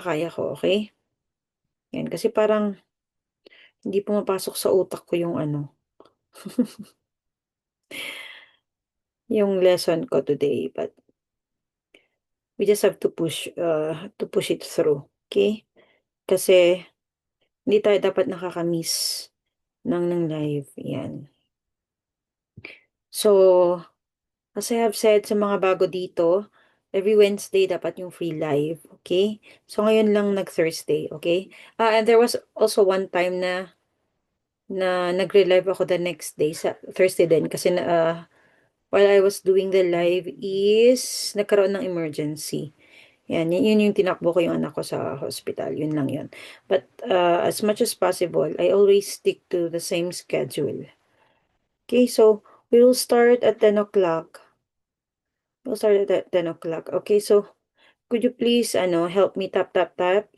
kaya ko, okay? Yan, kasi parang hindi pumapasok sa utak ko yung ano, yung lesson ko today. But we just have to push it through, okay? Kasi hindi tayo dapat nakakamiss ng live. Yan. So, as I have said sa mga bago dito, every Wednesday dapat yung free live, okay? So, ngayon lang nag-Thursday, okay? And there was also one time na nagre-live ako the next day sa Thursday din kasi while I was doing the live is nagkaroon ng emergency. Yan, yun yung tinakbo ko yung anak ko sa hospital. Yun lang yun. But as much as possible, I always stick to the same schedule. Okay, so we will start at 10 o'clock. We'll start at 10 o'clock. Okay, so could you please help me tap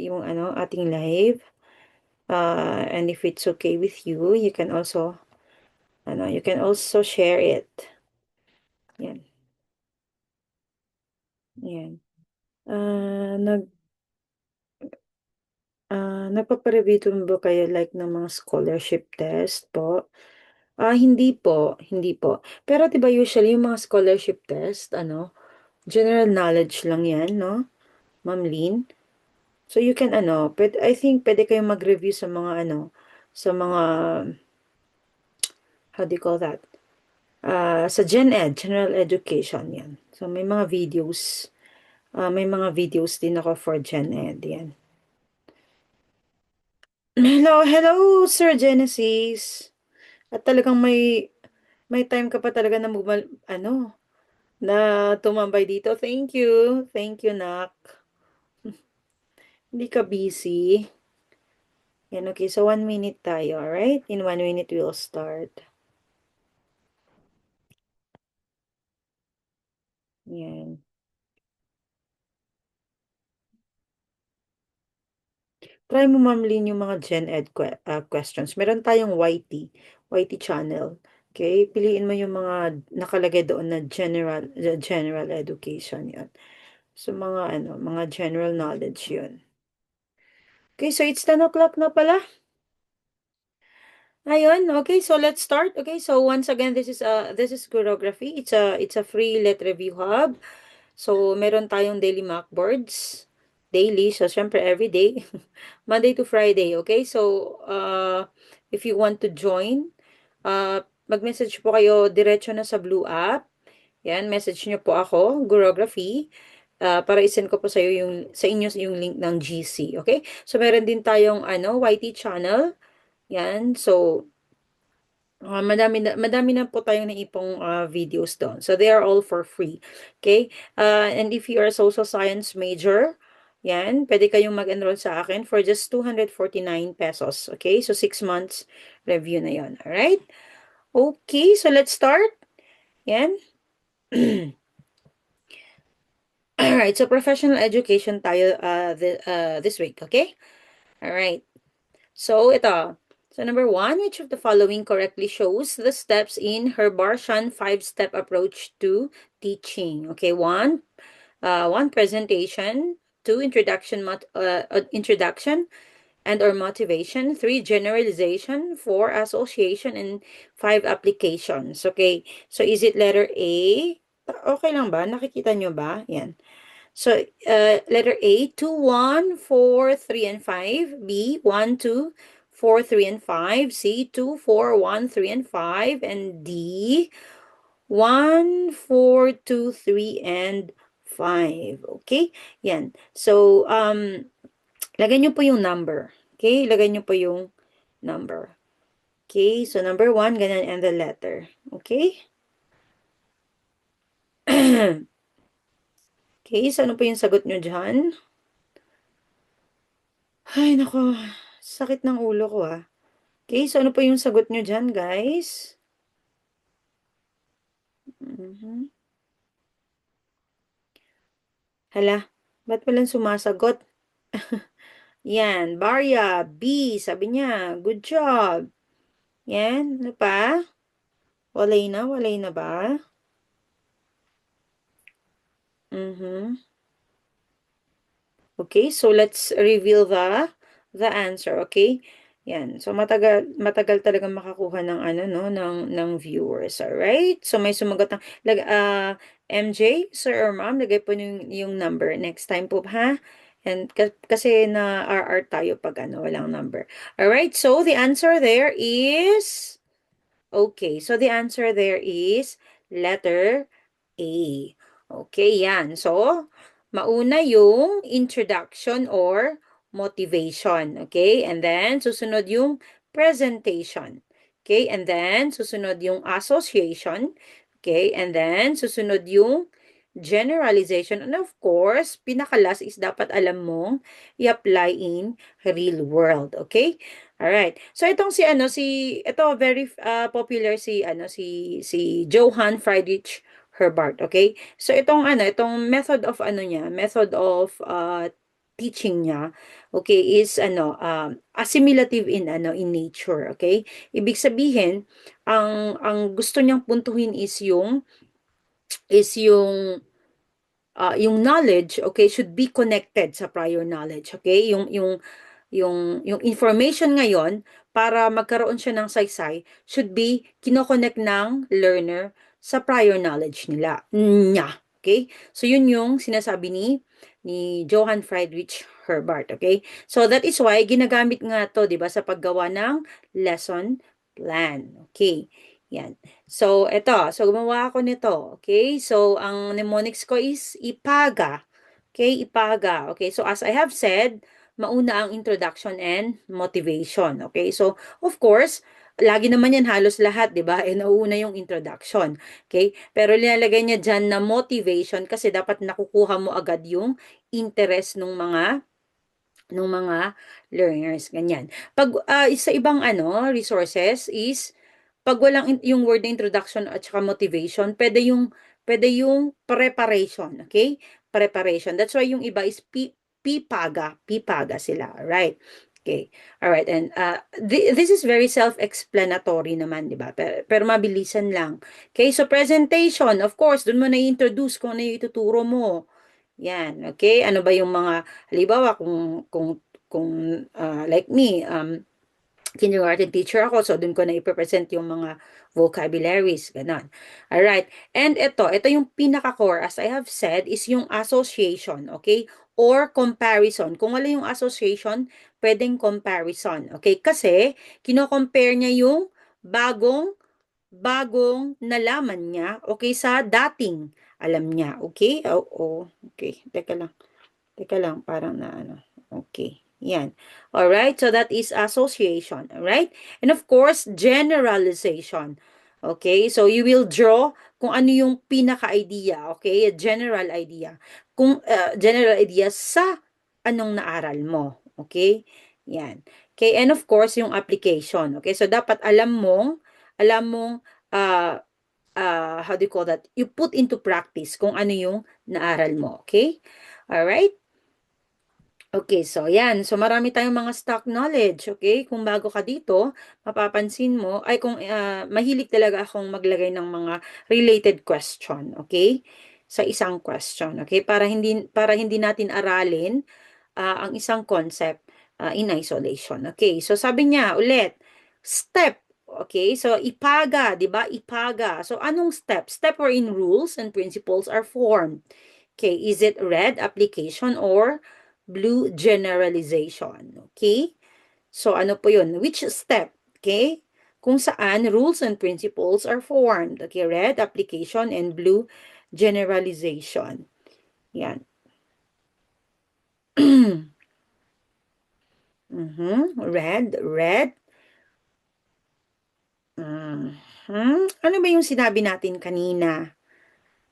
yung ating live? And if it's okay with you, you can also share it. Yan. Yan. Ah, nag nagpapa-review ba kayo like ng mga scholarship test po? Hindi po, hindi po. Pero 'di ba usually yung mga scholarship test general knowledge lang 'yan, 'no, Ma'am Lynn? So you can I think puwede kayong mag-review sa mga sa mga how do you call that? Sa GenEd, General Education 'yan. So may mga videos din ako for GenEd, 'yan. Hello, hello, Sir Genesis. At talagang may time ka pa talaga na na tumambay dito. Thank you. Thank you, Nak. Hindi ka busy. Yan, okay. So, 1 minute tayo, alright? In 1 minute, we'll start. Yan. Try mo, Ma'am Lynn, yung mga Gen Ed questions. Meron tayong YT channel. Okay? Piliin mo yung mga nakalagay doon na general education yan. So, mga general knowledge yun. Okay, so it's 10 o'clock na pala. Ayun, okay, so let's start. Okay, so once again, this is Choreography. It's a free lit review hub. So meron tayong daily mock boards. Daily, so syempre every day. Monday to Friday, okay? So if you want to join, mag-message po kayo diretso na sa Blue app. Yan, message niyo po ako, Choreography. Para isend ko po sa inyo yung link ng GC, okay? So meron din tayong YT channel. Yan, so madami na po tayong naipong videos doon. So they are all for free. Okay? And if you are a social science major, yan, pwede kayong mag-enroll sa akin for just 249 pesos. Okay? So 6 months review na yon. Alright? Okay, so let's start. Yan. Alright, so professional education tayo this week. Okay? Alright. So, ito. So, number 1, which of the following correctly shows the steps in Herbarshan 5-step approach to teaching? Okay, 1, presentation. 2, introduction and or motivation. 3, generalization. 4, association. And 5, applications. Okay, so is it letter A? Okay lang ba? Nakikita nyo ba? Yan. So, letter A, 2, 1, 4, 3, and 5. B, 1, 2, 4, 3, and 5. C, 2, 4, 1, 3, and 5. And D, 1, 4, 2, 3, and 5. Okay? Yan. So, lagay nyo po yung number. Okay? Lagay nyo po yung number. Okay? So, number 1, ganyan, and the letter. Okay? Okay, so ano po yung sagot nyo dyan? Ay, nako. Sakit ng ulo ko, ah. Okay, so ano po yung sagot nyo dyan, guys? Mhm. Hala, ba't walang sumasagot? Yan, Barya, B, sabi niya, good job. Yan, ano pa? Walay na ba? Mhm. Okay, so let's reveal the answer, okay? Yan. So matagal talagang makakuha ng ano no ng viewers. All right? So may sumagot ng MJ, sir or ma'am, lagay po yung number next time po ha. And kasi na RR tayo pag ano walang number. All right? So the answer there is okay. So the answer there is letter A. Okay, yan. So, mauna yung introduction or motivation. Okay? And then, susunod yung presentation. Okay? And then, susunod yung association. Okay? And then, susunod yung generalization. And of course, pinakalas is dapat alam mong i-apply in real world. Okay? Alright. So itong ito very popular si Johann Friedrich Herbart, okay? So itong method of method of teaching niya, okay, is assimilative in nature, okay? Ibig sabihin, ang gusto niyang puntuhin is yung knowledge, okay, should be connected sa prior knowledge, okay? Yung information ngayon, para magkaroon siya ng saysay, should be kinoconnect ng learner sa prior knowledge niya. Okay? So, yun yung sinasabi ni Johann Friedrich Herbart. Okay? So, that is why ginagamit nga to, di ba, sa paggawa ng lesson plan. Okay? Yan. So, eto. So, gumawa ako nito. Okay? So, ang mnemonics ko is ipaga. Okay? Ipaga. Okay? So, as I have said, mauna ang introduction and motivation. Okay? So, of course, lagi naman yan halos lahat, di ba? Nauuna yung introduction. Okay? Pero nilalagay niya dyan na motivation kasi dapat nakukuha mo agad yung interest ng mga learners. Ganyan. Pag sa ibang resources is pag walang yung word na introduction at saka motivation, pwede yung preparation, okay? Preparation. That's why yung iba is pipaga sila, right? Okay. All right. And this is very self-explanatory naman, 'di ba? Pero mabilisan lang. Okay? So presentation, of course, doon mo na i-introduce kung ano yung ituturo mo. Yan, okay? Ano ba yung mga halimbawa kung like me, kindergarten teacher ako, so dun ko na i-present yung mga vocabularies, ganon. Alright, and ito yung pinaka-core, as I have said, is yung association, okay? Or comparison. Kung wala yung association, pwedeng comparison, okay? Kasi, kino-compare niya yung bagong nalaman niya, okay, sa dating alam niya, okay? Okay, teka lang, parang na okay. Yan. Alright, so that is association. Alright? And of course, generalization. Okay, so you will draw kung ano yung pinaka-idea. Okay, a general idea. General idea sa anong naaral mo. Okay? Yan. Okay, and of course, yung application. Okay, so dapat alam mong, how do you call that? You put into practice kung ano yung naaral mo. Okay? Alright? Okay, so yan. So marami tayong mga stock knowledge, okay? Kung bago ka dito, mapapansin mo, ay kung mahilig talaga akong maglagay ng mga related question, okay? Sa isang question, okay? Para hindi natin aralin ang isang concept in isolation. Okay, so sabi niya ulit, step, okay? So ipaga, 'di ba? Ipaga. So anong step? Step wherein rules and principles are formed. Okay, is it red application or blue generalization? Okay? So ano po 'yun? Which step? Okay? Kung saan rules and principles are formed. Okay, red application and blue generalization. Yan. Red. Ano ba yung sinabi natin kanina?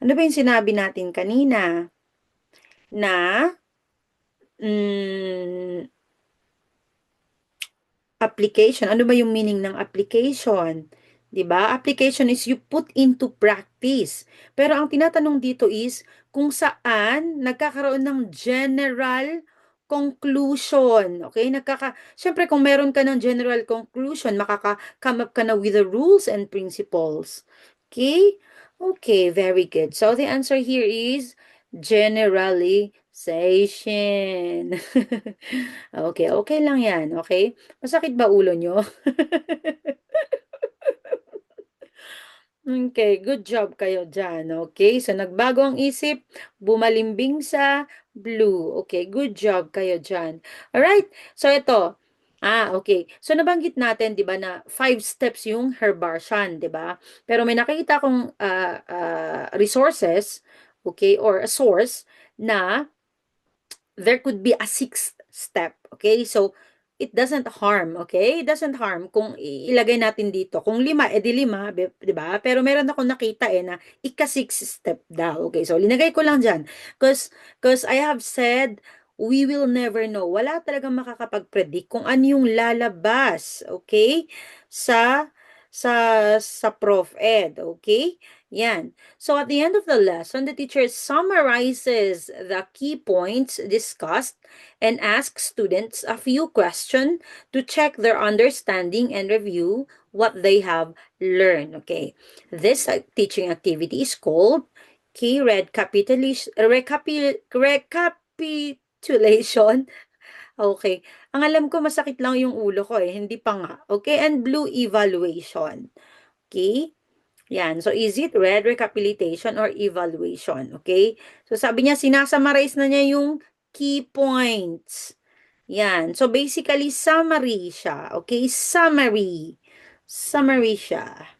Ano ba yung sinabi natin kanina? Na mm, application. Ano ba yung meaning ng application? 'Di ba? Application is you put into practice. Pero ang tinatanong dito is kung saan nagkakaroon ng general conclusion. Okay? Siyempre kung meron ka ng general conclusion, makaka-come up ka na with the rules and principles. Okay? Okay, very good. So the answer here is generalization. Station. Okay, okay lang yan, okay? Masakit ba ulo nyo? Okay, good job kayo dyan. Okay, so nagbago ang isip, bumalimbing sa blue. Okay, good job kayo dyan. Alright, so ito. Okay. So nabanggit natin, 'di ba, na 5 steps yung Herbartian, 'di ba? Pero may nakikita kong resources, okay, or a source na there could be a sixth step. Okay? So, it doesn't harm. Okay? It doesn't harm kung ilagay natin dito. Kung 5, edi 5, di ba? Pero meron ako nakita na ika-sixth step daw. Okay? So, linagay ko lang dyan. Because I have said, we will never know. Wala talagang makakapag-predict kung ano yung lalabas. Okay? Sa sa sa Prof Ed, okay? Yan. So at the end of the lesson, the teacher summarizes the key points discussed and asks students a few questions to check their understanding and review what they have learned. Okay. This teaching activity is called key recapitulation. Okay. Ang alam ko masakit lang yung ulo ko hindi pa nga. Okay, and blue evaluation. Okay? Yan. So, is it red recapitulation or evaluation? Okay? So, sabi niya, sinasummarize na niya yung key points. Yan. So, basically, summary siya. Okay? Summary. Summary siya.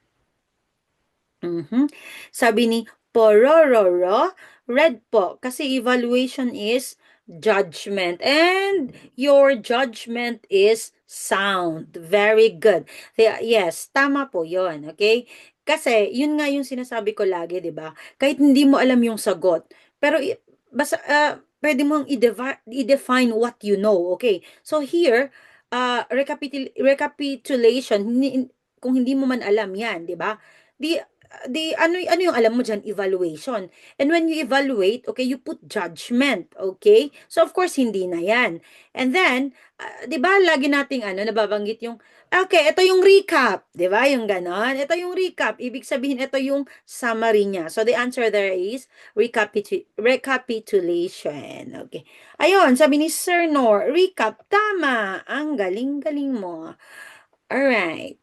Sabi ni Porororo, red po. Kasi evaluation is judgment. And your judgment is sound. Very good. Yes, tama po yon. Okay? Kasi, yun nga yung sinasabi ko lagi, di ba? Kahit hindi mo alam yung sagot. Pero, basta, pwede mong i-define what you know. Okay? So, here, recapitulation, kung hindi mo man alam yan, di ba? Di ano yung alam mo diyan, evaluation. And when you evaluate, okay, you put judgment, okay? So of course hindi na 'yan. And then, 'di ba lagi nating nababanggit yung okay, ito yung recap, 'di ba? Yung ganon. Ito yung recap. Ibig sabihin ito yung summary niya. So the answer there is recapitulation. Okay. Ayun, sabi ni Sir Nor, recap tama. Ang galing-galing mo. All right.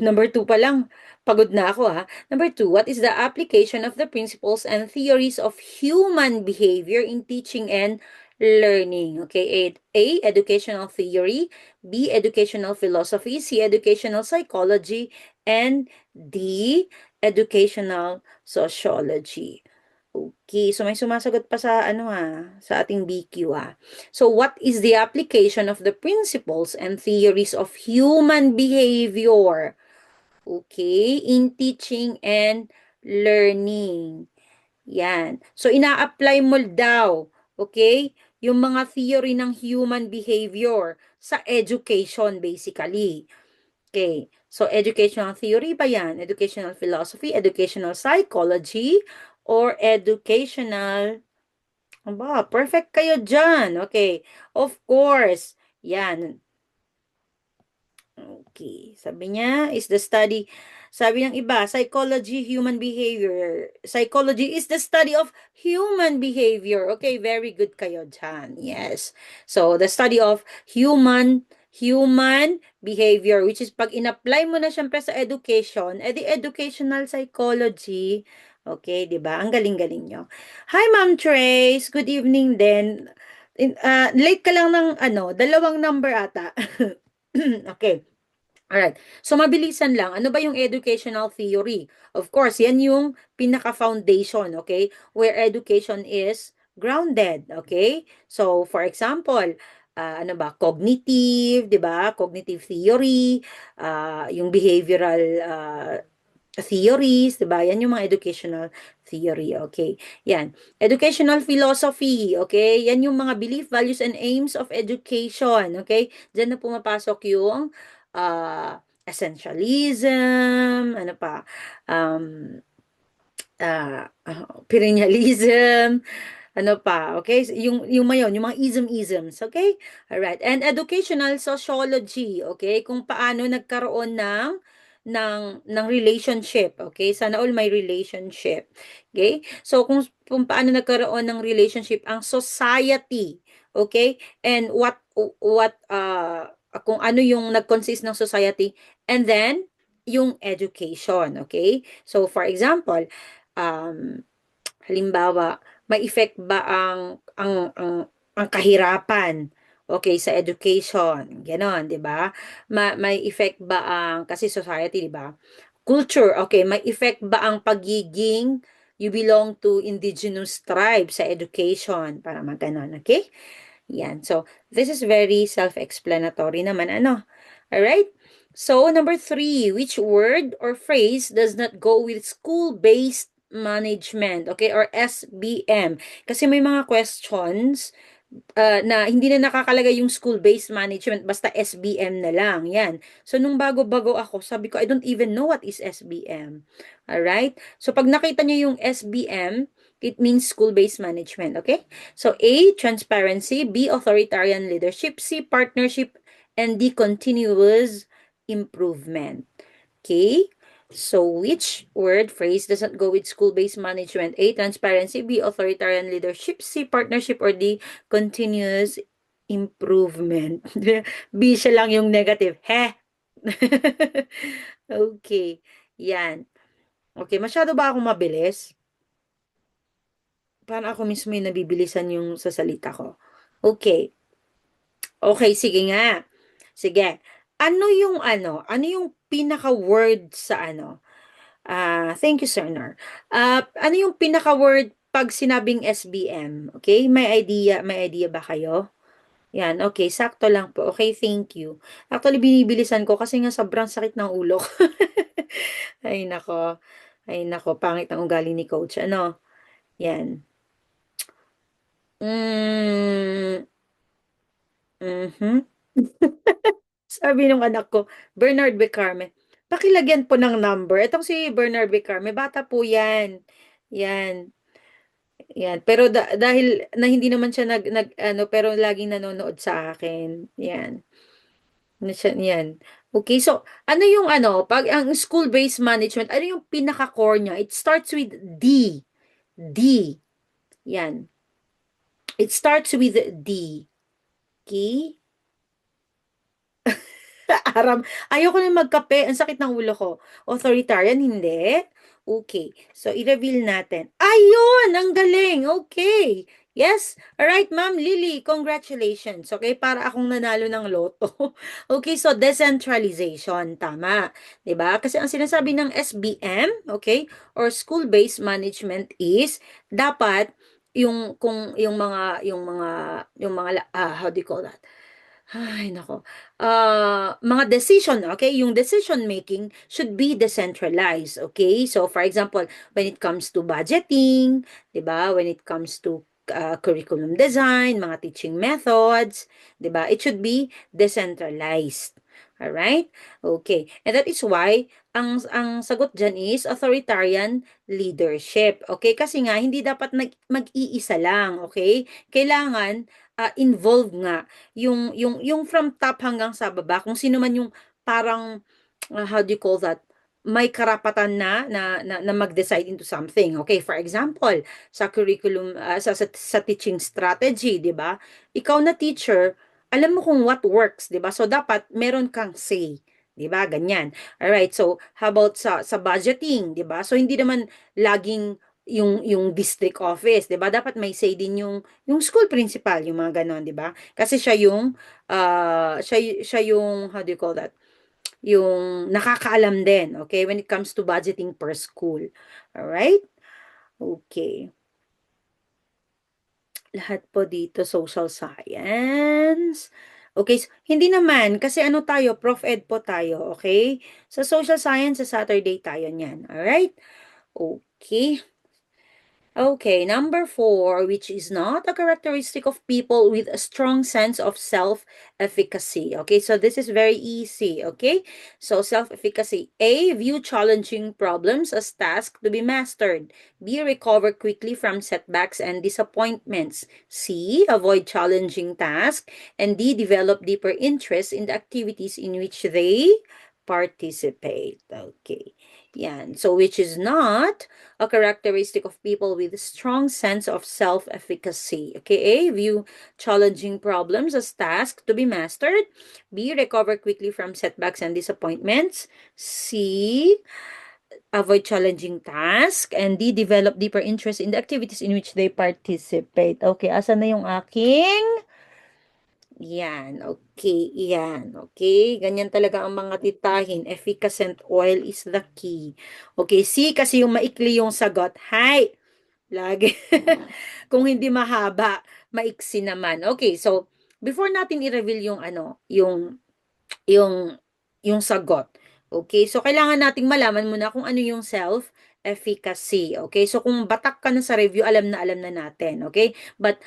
Number 2 pa lang, pagod na ako ha. Number 2, what is the application of the principles and theories of human behavior in teaching and learning? Okay, A, educational theory, B, educational philosophy, C, educational psychology, and D, educational sociology. Okay, so may sumasagot pa sa sa ating BQ So what is the application of the principles and theories of human behavior? Okay, in teaching and learning. Yan. So ina-apply mo daw, okay, yung mga theory ng human behavior sa education basically. Okay. So, educational theory ba yan? Educational philosophy, educational psychology, or educational... Aba, perfect kayo dyan. Okay. Of course. Yan. Okay. Sabi niya, is the study... Sabi ng iba, psychology, human behavior. Psychology is the study of human behavior. Okay, very good kayo dyan. Yes. So, the study of human behavior, which is pag in-apply mo na syempre sa education, edi educational psychology. Okay, di ba? Ang galing-galing nyo. Hi, Ma'am Trace. Good evening din. Late ka lang ng 2 number ata. Okay. Alright. So, mabilisan lang. Ano ba yung educational theory? Of course, yan yung pinaka-foundation, okay? Where education is grounded, okay? So, for example, cognitive, di ba? Cognitive theory, yung behavioral theories, di ba? Yan yung mga educational theory, okay? Yan. Educational philosophy, okay? Yan yung mga belief, values, and aims of education, okay? Diyan na pumapasok yung essentialism, ano pa, perennialism, ano pa, okay? Yung mayon, yung mga isms, okay? Alright. And educational sociology, okay? Kung paano nagkaroon ng ng relationship, okay? Sana all may relationship. Okay? So kung paano nagkaroon ng relationship ang society, okay? And kung ano yung nag-consist ng society, and then yung education, okay? So for example, um halimbawa, may effect ba ang kahirapan, okay, sa education, gano'n, 'di ba? May effect ba kasi society, 'di ba? Culture, okay, may effect ba ang pagiging you belong to indigenous tribe sa education, para gano'n, okay? Yan. So, this is very self-explanatory naman, ano? Alright? So, number three, which word or phrase does not go with school-based management, okay, or SBM? Kasi may mga questions na hindi na nakakalagay yung school-based management, basta SBM na lang. Yan. So, nung bago-bago ako, sabi ko, I don't even know what is SBM. Alright? So, pag nakita nyo yung SBM, it means school-based management. Okay? So, A, transparency. B, authoritarian leadership. C, partnership. And D, continuous improvement. Okay? So, which word phrase doesn't go with school-based management? A, transparency. B, authoritarian leadership. C, partnership. Or D, continuous improvement. B siya lang yung negative. Heh! Okay. Yan. Okay, masyado ba akong mabilis? Parang ako mismo yung nabibilisan yung sa salita ko. Okay. Okay, sige nga. Sige. Ano yung pinaka-word sa ano? Thank you, Sir Nar. Ano yung pinaka-word pag sinabing SBM? Okay, may idea ba kayo? Yan, okay, sakto lang po. Okay, thank you. Actually, binibilisan ko kasi nga sobrang sakit ng ulo ko. Ay, nako. Ay, nako, pangit ang ugali ni Coach. Ano? Yan. Mm, mhm. Sabi nung anak ko, Bernard Becarme, pakilagyan po ng number. Itong si Bernard Becarme, bata po yan. Yan. Yan. Pero dahil na hindi naman siya ano, pero laging nanonood sa akin. Yan. Yan. Okay, so ano yung ano, pag ang school-based management, ano yung pinaka-core niya? It starts with D. D. Yan. It starts with D. Okay? Aram. Ayoko na magkape. Ang sakit ng ulo ko. Authoritarian, hindi. Okay. So, i-reveal natin. Ayun! Ang galing! Okay. Yes. Alright, Ma'am Lily. Congratulations. Okay, para akong nanalo ng loto. Okay, so decentralization. Tama. 'Di ba? Kasi ang sinasabi ng SBM, okay, or school-based management is dapat yung mga how do you call that? Ay, nako. Mga decision, okay? Yung decision making should be decentralized, okay? So, for example, when it comes to budgeting, 'di ba? When it comes to curriculum design, mga teaching methods, 'di ba? It should be decentralized. All right? Okay. And that is why ang sagot diyan is authoritarian leadership. Okay? Kasi nga hindi dapat mag-iisa lang, okay? Kailangan involved nga yung from top hanggang sa baba, kung sino man yung parang, how do you call that, may karapatan na mag-decide into something. Okay, for example, sa curriculum, sa teaching strategy, 'di ba? Ikaw na teacher, alam mo kung what works, 'di ba? So dapat meron kang say, 'di ba? Ganyan. All right. So how about sa budgeting, 'di ba? So hindi naman laging yung district office, 'di ba? Dapat may say din yung school principal, yung mga ganon, 'di ba? Kasi siya yung, how do you call that? Yung nakakaalam din, okay, when it comes to budgeting per school. Alright? Okay. Lahat po dito social science. Okay, so, hindi naman kasi ano tayo, Prof Ed po tayo, okay? Sa social science sa Saturday tayo niyan. Alright? Okay. Okay, number four, which is not a characteristic of people with a strong sense of self-efficacy. Okay, so this is very easy. Okay, so self-efficacy. A, view challenging problems as tasks to be mastered. B, recover quickly from setbacks and disappointments. C, avoid challenging tasks. And D, develop deeper interest in the activities in which they participate. Okay. Yan. So, which is not a characteristic of people with a strong sense of self-efficacy. Okay. A, view challenging problems as tasks to be mastered. B, recover quickly from setbacks and disappointments. C, avoid challenging tasks. And D, develop deeper interest in the activities in which they participate. Okay, asa na yung aking? Yan, okay, yan, okay. Ganyan talaga ang mga titahin. Efficacent oil is the key. Okay, C kasi yung maikli yung sagot. Hi! Lagi. Kung hindi mahaba, maiksi naman. Okay, so before natin i-reveal yung ano, yung yung sagot. Okay? So kailangan nating malaman muna kung ano yung self-efficacy. Okay? So kung batak ka na sa review, alam na natin. Okay? But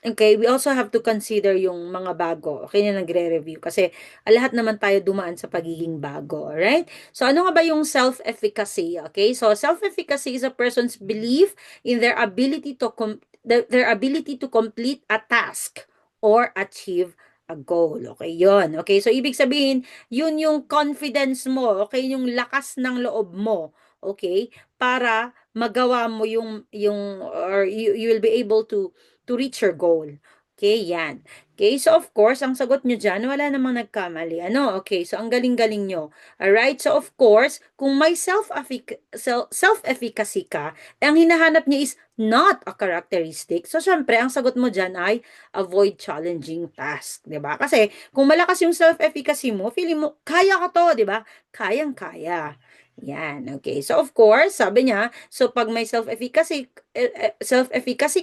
Okay, we also have to consider yung mga bago, okay, na nagre-review. Kasi lahat naman tayo dumaan sa pagiging bago, alright? So ano nga ba yung self-efficacy? Okay, so self-efficacy is a person's belief in their ability to complete a task or achieve a goal. Okay, yon. Okay, so ibig sabihin, yun yung confidence mo, okay, yung lakas ng loob mo, okay, para magawa mo or you will be able to reach your goal. Okay, yan. Okay, so of course, ang sagot nyo dyan, wala namang nagkamali. Ano? Okay, so ang galing-galing nyo. Alright, so of course, kung may self-efficacy ka, ang hinahanap niya is not a characteristic. So, syempre, ang sagot mo dyan ay avoid challenging task. 'Di ba? Kasi, kung malakas yung self-efficacy mo, feeling mo, kaya ka to, 'di ba? Kayang-kaya. Yan, okay. So, of course, sabi niya, so pag may self-efficacy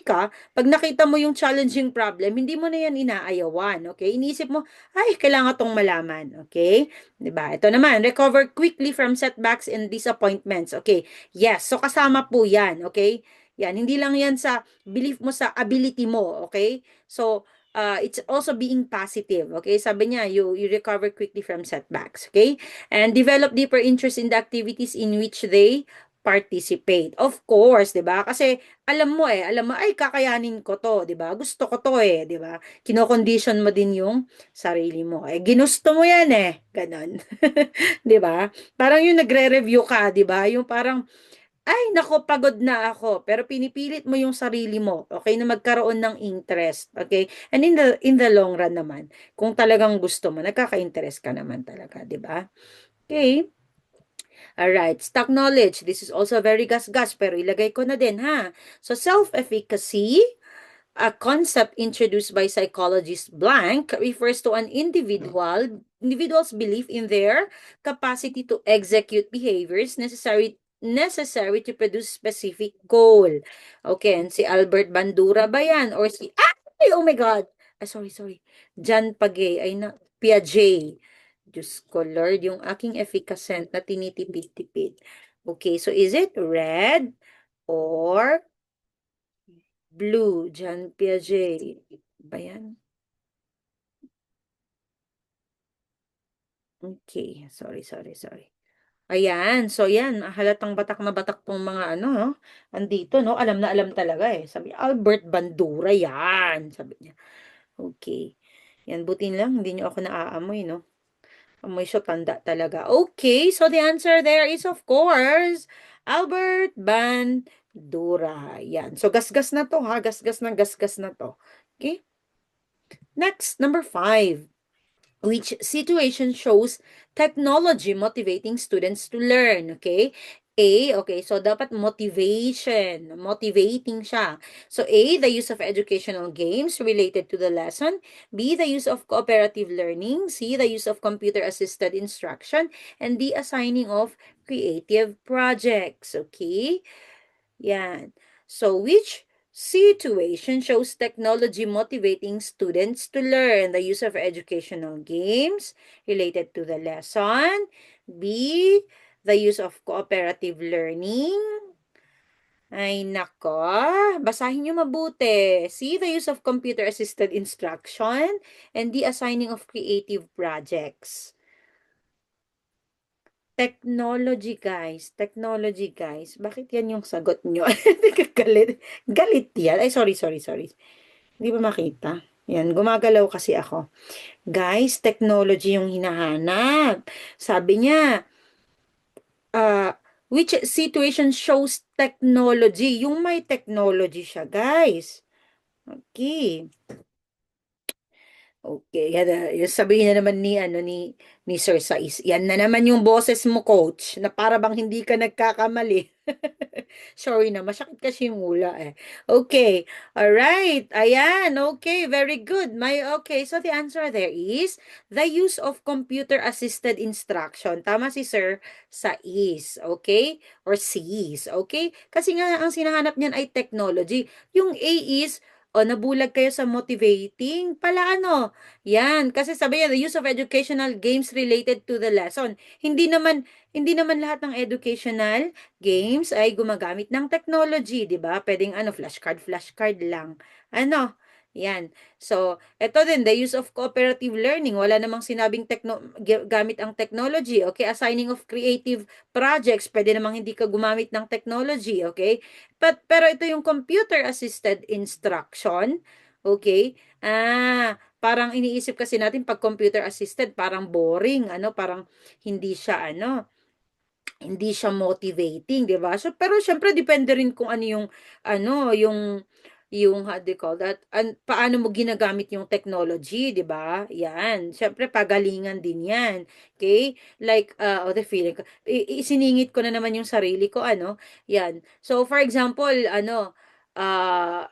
ka, pag nakita mo yung challenging problem, hindi mo na yan inaayawan, okay? Iniisip mo, ay, kailangan tong malaman, okay? 'Di ba? Ito naman, recover quickly from setbacks and disappointments. Okay, yes, so kasama po yan, okay? Yan, hindi lang yan sa belief mo sa ability mo, okay? So, it's also being positive, okay? Sabi niya, you recover quickly from setbacks, okay? And develop deeper interest in the activities in which they participate. Of course, 'di ba? Kasi alam mo ay kakayanin ko 'to, 'di ba? Gusto ko 'to 'di ba? Kino-condition mo din yung sarili mo. Ginusto mo 'yan ganon. 'Di ba? Parang yung nagre-review ka, 'di ba? Yung parang ay nako, pagod na ako, pero pinipilit mo yung sarili mo, okay, na magkaroon ng interest, okay? And in the long run naman, kung talagang gusto mo, nagkaka-interest ka naman talaga, 'di ba? Okay. Alright, stock knowledge. This is also very gas-gas, pero ilagay ko na din, ha? So, self-efficacy, a concept introduced by psychologist Blank, refers to an individual's belief in their capacity to execute behaviors necessary to produce specific goal. Okay, and si Albert Bandura ba yan? Or si, ay, oh my God! Sorry. John Pagay, ay na, Piaget. Diyos ko, Lord, yung aking efficacent na tinitipid-tipid. Okay, so is it red or blue? John Piaget. Ba yan? Okay, sorry. Ayan, so yan, halatang batak na batak tong mga ano, no? Andito, no? Alam na alam talaga Sabi, Albert Bandura, yan. Sabi niya. Okay. Yan, butin lang, hindi niyo ako naaamoy, no? Amoy siya, tanda talaga. Okay, so the answer there is, of course, Albert Bandura. Yan. So, gasgas na to, ha? Gasgas na to. Okay? Next, number 5. Which situation shows technology motivating students to learn, okay? Okay, so dapat motivating siya. So A, the use of educational games related to the lesson. B, the use of cooperative learning. C, the use of computer-assisted instruction. And D, assigning of creative projects, okay? Yan. So, which situation shows technology motivating students to learn the use of educational games related to the lesson? B, the use of cooperative learning. Ay, nako. Basahin nyo mabuti. C, the use of computer-assisted instruction. And D, assigning of creative projects. Technology, guys. Technology, guys. Bakit yan yung sagot nyo? Galit. Galit yan. Ay, sorry. Hindi ba makita? Yan, gumagalaw kasi ako. Guys, technology yung hinahanap. Sabi niya, uh, which situation shows technology? Yung may technology siya, guys. Okay. Okay, yan na, yung sabihin na naman ni ano ni Sir Sais. Yan na naman yung boses mo, coach, na para bang hindi ka nagkakamali. Sorry na, masakit kasi yung mula eh. Okay, all right. Ayan, okay, very good. Okay, so the answer there is the use of computer-assisted instruction. Tama si Sir Sais, okay? Or Sis, okay? Kasi nga, ang sinahanap niyan ay technology. Yung A is o nabulag kayo sa motivating pala ano. Yan, kasi sabi niya, the use of educational games related to the lesson. Hindi naman lahat ng educational games ay gumagamit ng technology, 'di ba? Pwedeng ano, flashcard lang. Ano? Yan. So, ito din, the use of cooperative learning. Wala namang sinabing gamit ang technology. Okay, assigning of creative projects. Pwede namang hindi ka gumamit ng technology. Okay? Pero ito yung computer-assisted instruction. Okay? Parang iniisip kasi natin pag computer-assisted, parang boring. Parang hindi siya, hindi siya motivating, 'di ba? So, pero syempre depende rin kung ano yung yung how do you call that? Paano mo ginagamit yung technology, 'di ba? Yan. Syempre pagalingan din 'yan. Okay? Like the feeling ko. Isiningit ko na naman yung sarili ko, Yan. So for example, ah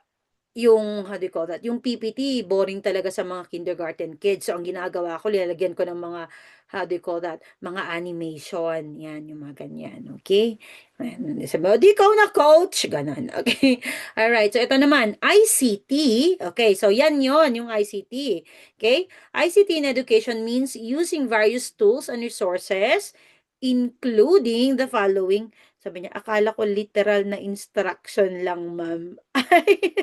yung, how do you call that, yung PPT, boring talaga sa mga kindergarten kids. So, ang ginagawa ko, nilalagyan ko ng mga, how do you call that, mga animation. Yan, yung mga ganyan. Okay? Ayan, sabi mo, di ikaw na coach. Ganon. Okay? Alright. So, ito naman, ICT. Okay. So, yan yon yung ICT. Okay? ICT in education means using various tools and resources, including the following. Sabi niya, akala ko literal na instruction lang, ma'am. Ay.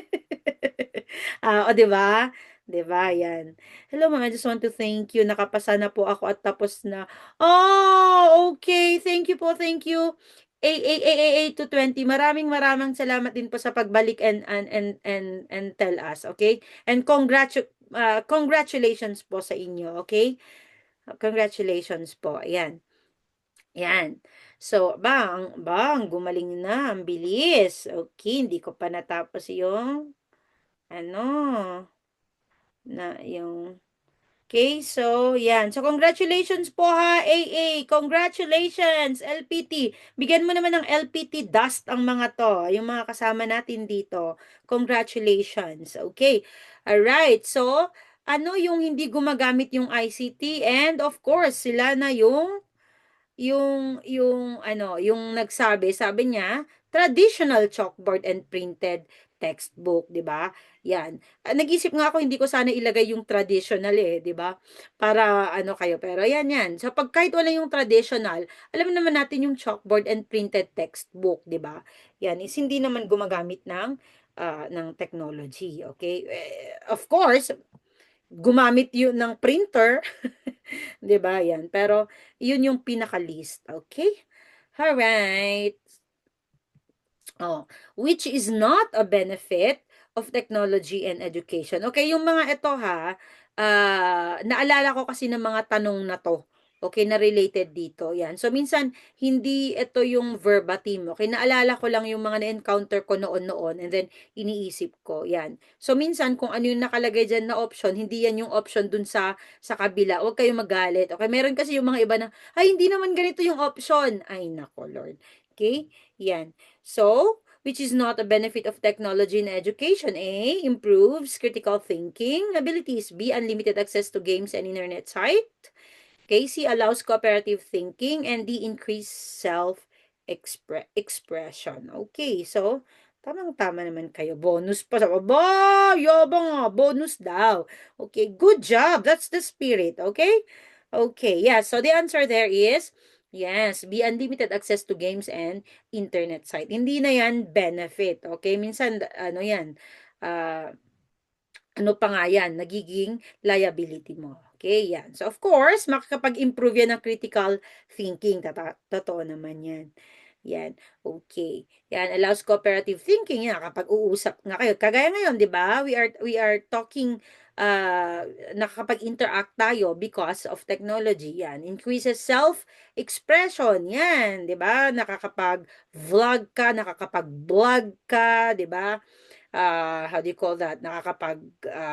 O, 'di ba? 'Di ba? Yan. Hello, ma'am. I just want to thank you. Nakapasa na po ako at tapos na. Oh, okay. Thank you po. Thank you. A to 20. Maraming maraming salamat din po sa pagbalik and tell us, okay? And congratulations po sa inyo, okay? Congratulations po. Ayan. Yan. So, bang, gumaling na, ang bilis. Okay, hindi ko pa natapos yung, ano, yung, okay, so, yan. So, congratulations po ha, AA. Congratulations, LPT. Bigyan mo naman ng LPT dust ang mga to, yung mga kasama natin dito. Congratulations. Okay. Alright, so, ano yung hindi gumagamit yung ICT? And, of course, sila na yung nagsabi, sabi niya, traditional chalkboard and printed textbook, 'di ba? Yan. Nag-isip nga ako hindi ko sana ilagay yung traditional eh, 'di ba? Para ano kayo, pero yan yan. So pag kahit wala yung traditional, alam naman natin yung chalkboard and printed textbook, 'di ba? Yan is hindi naman gumagamit ng technology, okay? Of course, gumamit yun ng printer, 'di ba? Yan. Pero yun yung pinaka-list, okay? Alright. Oh, which is not a benefit of technology and education. Okay, yung mga ito ha, naalala ko kasi ng mga tanong na to. Okay, na related dito. Yan. So, minsan, hindi ito yung verbatim. Okay, naalala ko lang yung mga na-encounter ko noon-noon and then iniisip ko. Yan. So, minsan, kung ano yung nakalagay dyan na option, hindi yan yung option dun sa kabila. Huwag kayong magalit. Okay, meron kasi yung mga iba na, ay, hindi naman ganito yung option. Ay, nako, Lord. Okay, yan. So, which is not a benefit of technology in education. A, improves critical thinking abilities. B, unlimited access to games and internet site. Okay, C, allows cooperative thinking. And D, increase self-expression. Okay, so, tamang-tama naman kayo. Bonus pa sa aba, yabang nga, bonus daw. Okay, good job. That's the spirit, okay? Okay, yeah, so the answer there is, yes, be unlimited access to games and internet site. Hindi na yan benefit, okay? Minsan, ano yan, ah, ano pa nga yan, nagiging liability mo. Okay, yan. So, of course, makakapag-improve yan ng critical thinking. Totoo naman yan. Yan, okay. Yan allows cooperative thinking. Yan, kapag uusap nga kayo, kagaya ngayon, 'di ba? We are talking nakakapag-interact tayo because of technology. Yan, increases self-expression. Yan, 'di ba? Nakakapag-vlog ka, nakakapag-blog ka, 'di ba? How do you call that,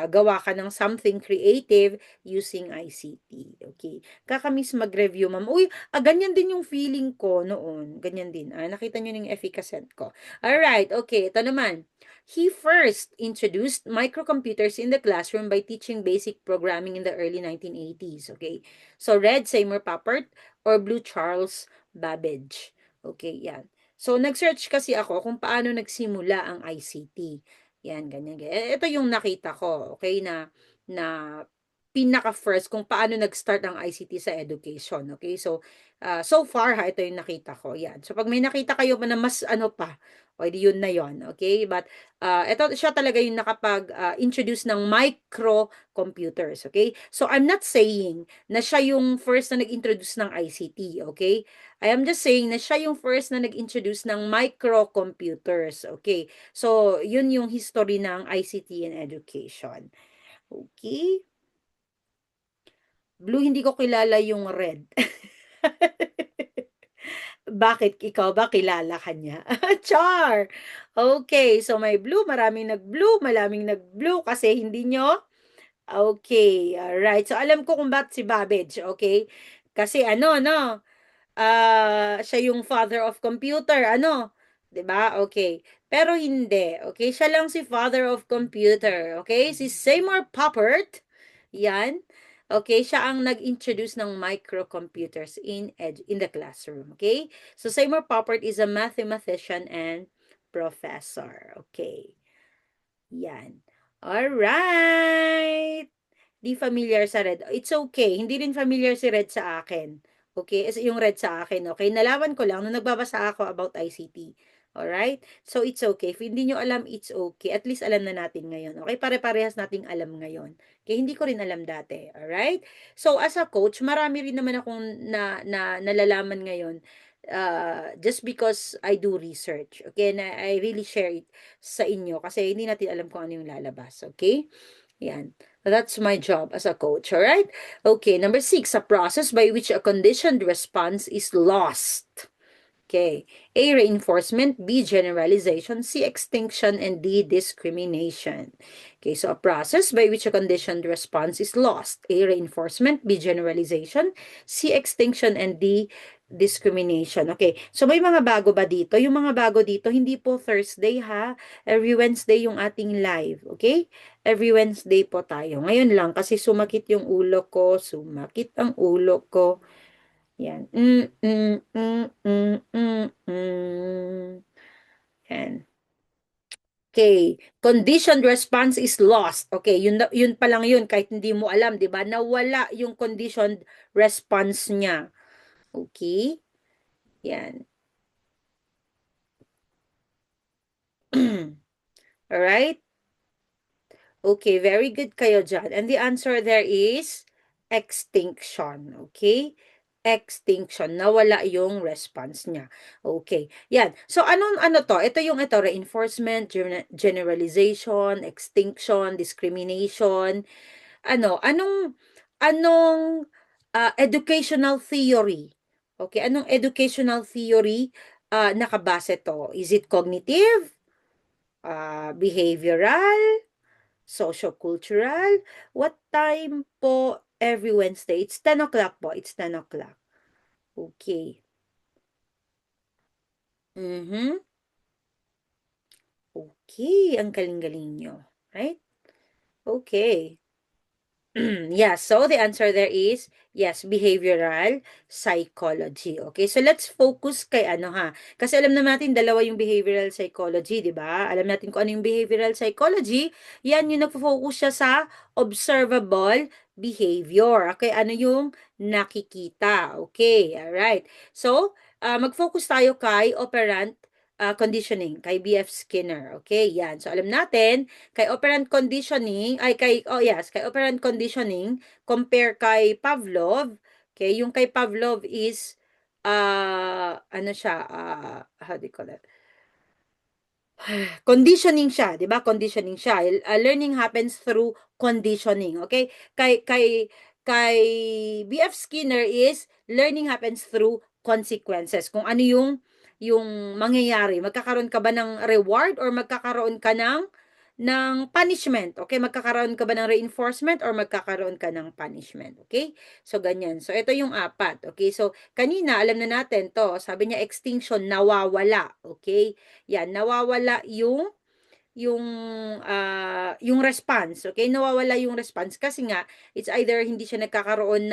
gawa ka ng something creative using ICT. Okay. Kakamiss mag-review, ma'am. Uy, ganyan din yung feeling ko noon. Ganyan din. Nakita nyo yung efficacy ko. Alright, okay. Ito naman. He first introduced microcomputers in the classroom by teaching basic programming in the early 1980s. Okay. So, red, Seymour Papert, or blue, Charles Babbage. Okay, yan. So, nag-search kasi ako kung paano nagsimula ang ICT. Yan, ganyan, ganyan. Ito yung nakita ko, okay, na pinaka-first kung paano nag-start ang ICT sa education, okay? So, so far, ito yung nakita ko, yan. So, pag may nakita kayo pa na mas ano pa, o di yun na yun, okay? But, ito siya talaga yung nakapag-introduce ng microcomputers, okay? So, I'm not saying na siya yung first na nag-introduce ng ICT, okay? I am just saying na siya yung first na nag-introduce ng microcomputers. Okay. So, yun yung history ng ICT in education. Okay. Blue, hindi ko kilala yung red. Bakit? Ikaw ba kilala ka niya? Char! Okay. So, may blue. Maraming nag-blue kasi hindi nyo. Okay. Alright. So, alam ko kung bakit si Babbage. Okay. Kasi ano, no? Siya yung father of computer, ano? 'Di ba? Okay. Pero hindi, okay? Siya lang si father of computer, okay? Si Seymour Papert, 'yan. Okay, siya ang nag-introduce ng microcomputers in the classroom, okay? So Seymour Papert is a mathematician and professor, okay? 'Yan. All right. Di familiar sa red. It's okay. Hindi rin familiar si red sa akin. Okay? Yung red sa akin, okay? Nalaman ko lang nung nagbabasa ako about ICT. Alright? So, it's okay. If hindi nyo alam, it's okay. At least alam na natin ngayon. Okay? Pare-parehas nating alam ngayon. Okay? Hindi ko rin alam dati. Alright? So, as a coach, marami rin naman akong nalalaman ngayon just because I do research. Okay? And I really share it sa inyo kasi hindi natin alam kung ano yung lalabas. Okay? Yan. That's my job as a coach, all right? Okay, number 6, a process by which a conditioned response is lost. Okay. A, reinforcement. B, generalization. C, extinction. And D, discrimination. Okay, so a process by which a conditioned response is lost. A, reinforcement. B, generalization. C, extinction. And D, discrimination. Okay, so may mga bago ba dito? Yung mga bago dito, hindi po Thursday ha. Every Wednesday yung ating live. Okay? Every Wednesday po tayo. Ngayon lang, kasi sumakit yung ulo ko. Sumakit ang ulo ko. Yan. Yan. Okay. Conditioned response is lost. Okay, yun pa lang yun kahit hindi mo alam, 'di ba? Nawala yung conditioned response niya. Okay? Yan. All right? Okay, very good kayo dyan. And the answer there is extinction. Okay? Extinction. Nawala yung response niya. Okay. Yan. So, ano to? Ito, reinforcement, generalization, extinction, discrimination. Anong educational theory? Okay, anong educational theory nakabase to? Is it cognitive? Behavioral? Sociocultural? What time po every Wednesday? It's 10 o'clock po. It's 10 o'clock. Okay. Mm-hmm. Okay. Ang galing-galing nyo. Right? Okay. Yeah, so the answer there is, yes, behavioral psychology. Okay, so let's focus kay ano ha. Kasi alam naman natin, dalawa yung behavioral psychology, di ba? Alam natin kung ano yung behavioral psychology. Yan yung nagfo-focus siya sa observable behavior. Okay, ano yung nakikita. Okay, alright. So, mag-focus tayo kay operant conditioning, kay B.F. Skinner. Okay, yan. So, alam natin, kay operant conditioning, kay operant conditioning, compare kay Pavlov, okay, yung kay Pavlov is ano siya, how do you call it? Conditioning siya, 'di ba? Conditioning siya. Learning happens through conditioning, okay? Kay BF Skinner is learning happens through consequences. Kung ano yung mangyayari, magkakaroon ka ba ng reward or magkakaroon ka ng punishment, okay? Magkakaroon ka ba ng reinforcement or magkakaroon ka ng punishment, okay? So ganyan. So ito yung apat, okay? So kanina alam na natin to, sabi niya extinction, nawawala, okay? Yan, nawawala yung yung response, okay? Nawawala yung response kasi nga it's either hindi siya nagkakaroon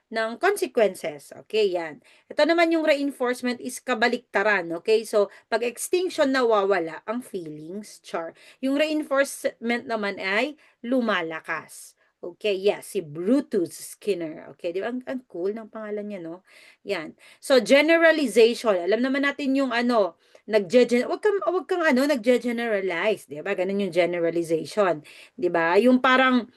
ng consequences. Okay, yan. Ito naman yung reinforcement is kabaliktaran, okay? So, pag extinction nawawala ang feelings, char. Yung reinforcement naman ay lumalakas. Okay, yes, si Brutus Skinner. Okay, di ba? Ang cool ng pangalan niya, no? Yan. So, generalization. Alam naman natin yung ano, wag kang ano nagge-generalize, 'di ba? Ganun yung generalization, 'di ba? Yung parang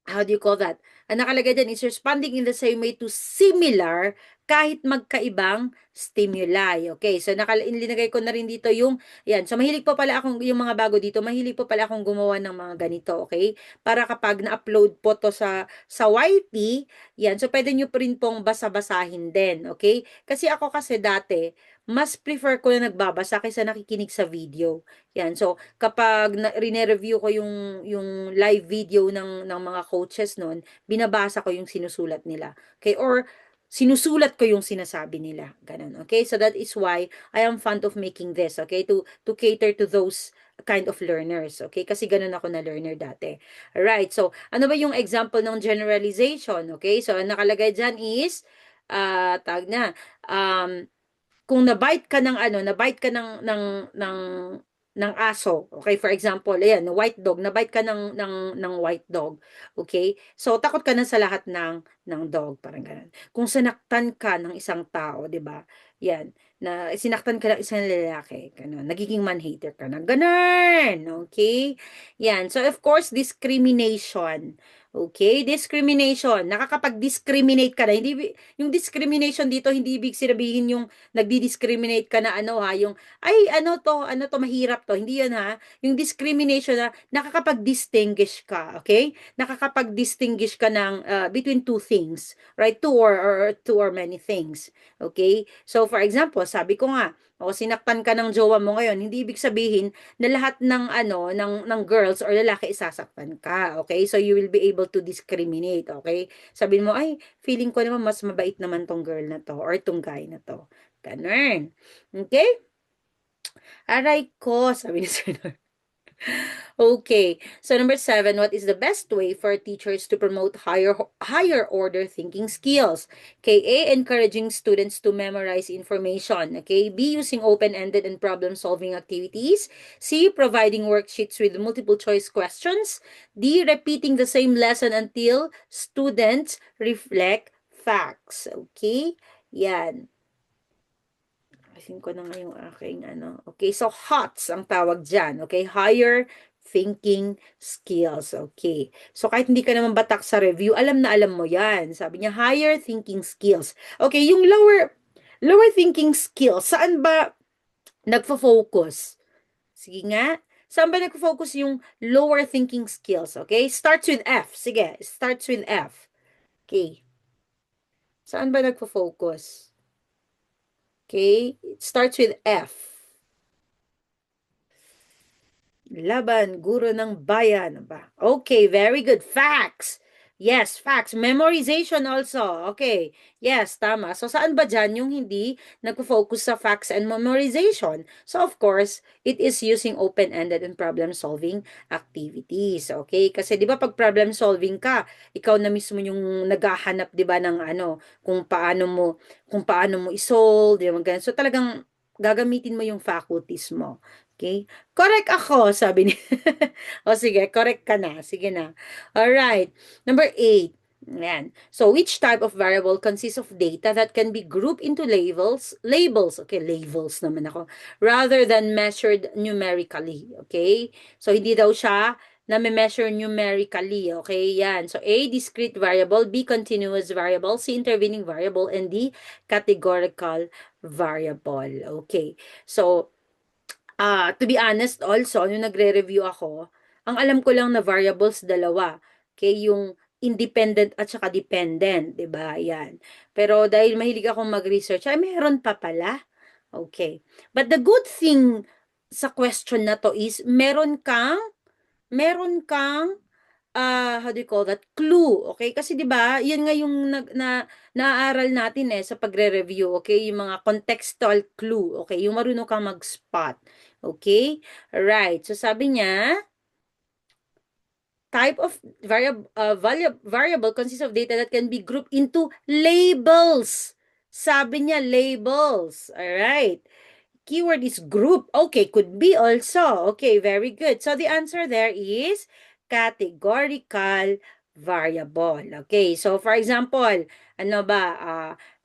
how do you call that? Ang nakalagay dyan is responding in the same way to similar kahit magkaibang stimuli. Okay, so linagay ko na rin dito yung, yan. So, mahilig po pala akong, yung mga bago dito, mahilig po pala akong gumawa ng mga ganito, okay? Para kapag na-upload po to sa YT, yan. So, pwede nyo pa rin pong basa-basahin din, okay? Kasi dati, mas prefer ko na nagbabasa kaysa nakikinig sa video. Yan. So, kapag rine-review ko yung live video ng mga coaches noon, binabasa ko yung sinusulat nila. Okay? Or sinusulat ko yung sinasabi nila. Ganun. Okay? So that is why I am fond of making this. Okay? To cater to those kind of learners. Okay? Kasi ganun ako na learner dati. Alright. So, ano ba yung example ng generalization? Okay? So, ang nakalagay dyan is, tag na, kung nabite ka ng ano, nabite ka ng aso. Okay, for example, ayan, white dog, nabite ka ng white dog. Okay? So takot ka na sa lahat ng dog, parang ganun. Kung sinaktan ka ng isang tao, 'di ba? Yan, na sinaktan ka ng isang lalaki, ganun. Nagiging man-hater ka na. Ganun. Okay? Yan. So of course, discrimination. Okay, discrimination. Nakakapag-discriminate ka na. Yung discrimination dito, hindi ibig sabihin yung nagdi-discriminate ka na ano ha, yung ay ano to mahirap to. Hindi 'yan ha. Yung discrimination na nakakapag-distinguish ka, okay? Nakakapag-distinguish ka ng between two things, right? Two or many things. Okay? So for example, sabi ko nga, o sinaktan ka ng jowa mo ngayon, hindi ibig sabihin na lahat ng ano ng girls or lalaki isasaktan ka, okay? So you will be able to discriminate, okay? Sabihin mo, ay, feeling ko naman mas mabait naman tong girl na to or tong guy na to. Ganun. Okay? Aray ko, sabi ni Sir Nor. Okay. So number 7, what is the best way for teachers to promote higher order thinking skills? Okay, A, encouraging students to memorize information. Okay, B, using open-ended and problem-solving activities. C, providing worksheets with multiple choice questions. D, repeating the same lesson until students reflect facts. Okay? Yan. Ayusin ko na nga yung aking ano. Okay, so HOTS ang tawag dyan. Okay, higher thinking skills. Okay. So kahit hindi ka naman batak sa review, alam na alam mo yan. Sabi niya, higher thinking skills. Okay, yung lower thinking skills, saan ba nagfo-focus? Sige nga. Saan ba nagfo-focus yung lower thinking skills? Okay, starts with F. Sige, starts with F. Okay. Saan ba nagfo-focus? Okay, it starts with F. Laban, guro ng bayan ba? Okay, very good. Facts. Yes, facts. Memorization also. Okay. Yes, tama. So, saan ba dyan yung hindi nagpo-focus sa facts and memorization? So, of course, it is using open-ended and problem-solving activities. Okay? Kasi, di ba, pag problem-solving ka, ikaw na mismo yung naghahanap, di ba, ng ano, kung paano mo isolve, di ba, ganun. So, talagang gagamitin mo yung faculties mo. Okay? Correct ako, sabi ni. O sige, correct ka na. Sige na. Alright. Number 8. Yan. So, which type of variable consists of data that can be grouped into labels? Labels. Okay, labels naman ako. Rather than measured numerically. Okay? So, hindi daw siya na may measure numerically. Okay, yan. So, A, discrete variable, B, continuous variable, C, intervening variable, and D, categorical variable. Okay. So, to be honest also, nung nagre-review ako, ang alam ko lang na variables dalawa. Okay, yung independent at saka dependent, 'di ba? Yan. Pero dahil mahilig akong mag-research, ay meron pa pala. Okay. But the good thing sa question na to is meron kang how do you call that? Clue, okay? Kasi 'di ba, 'yan nga yung naaaral natin sa pagre-review, okay? Yung mga contextual clue, okay? Yung marunong kang mag-spot, okay? Right. So sabi niya, type of variable consists of data that can be grouped into labels. Sabi niya, labels. All right. Keyword is group. Okay, could be also. Okay, very good. So the answer there is categorical variable. Okay, so for example, ano ba,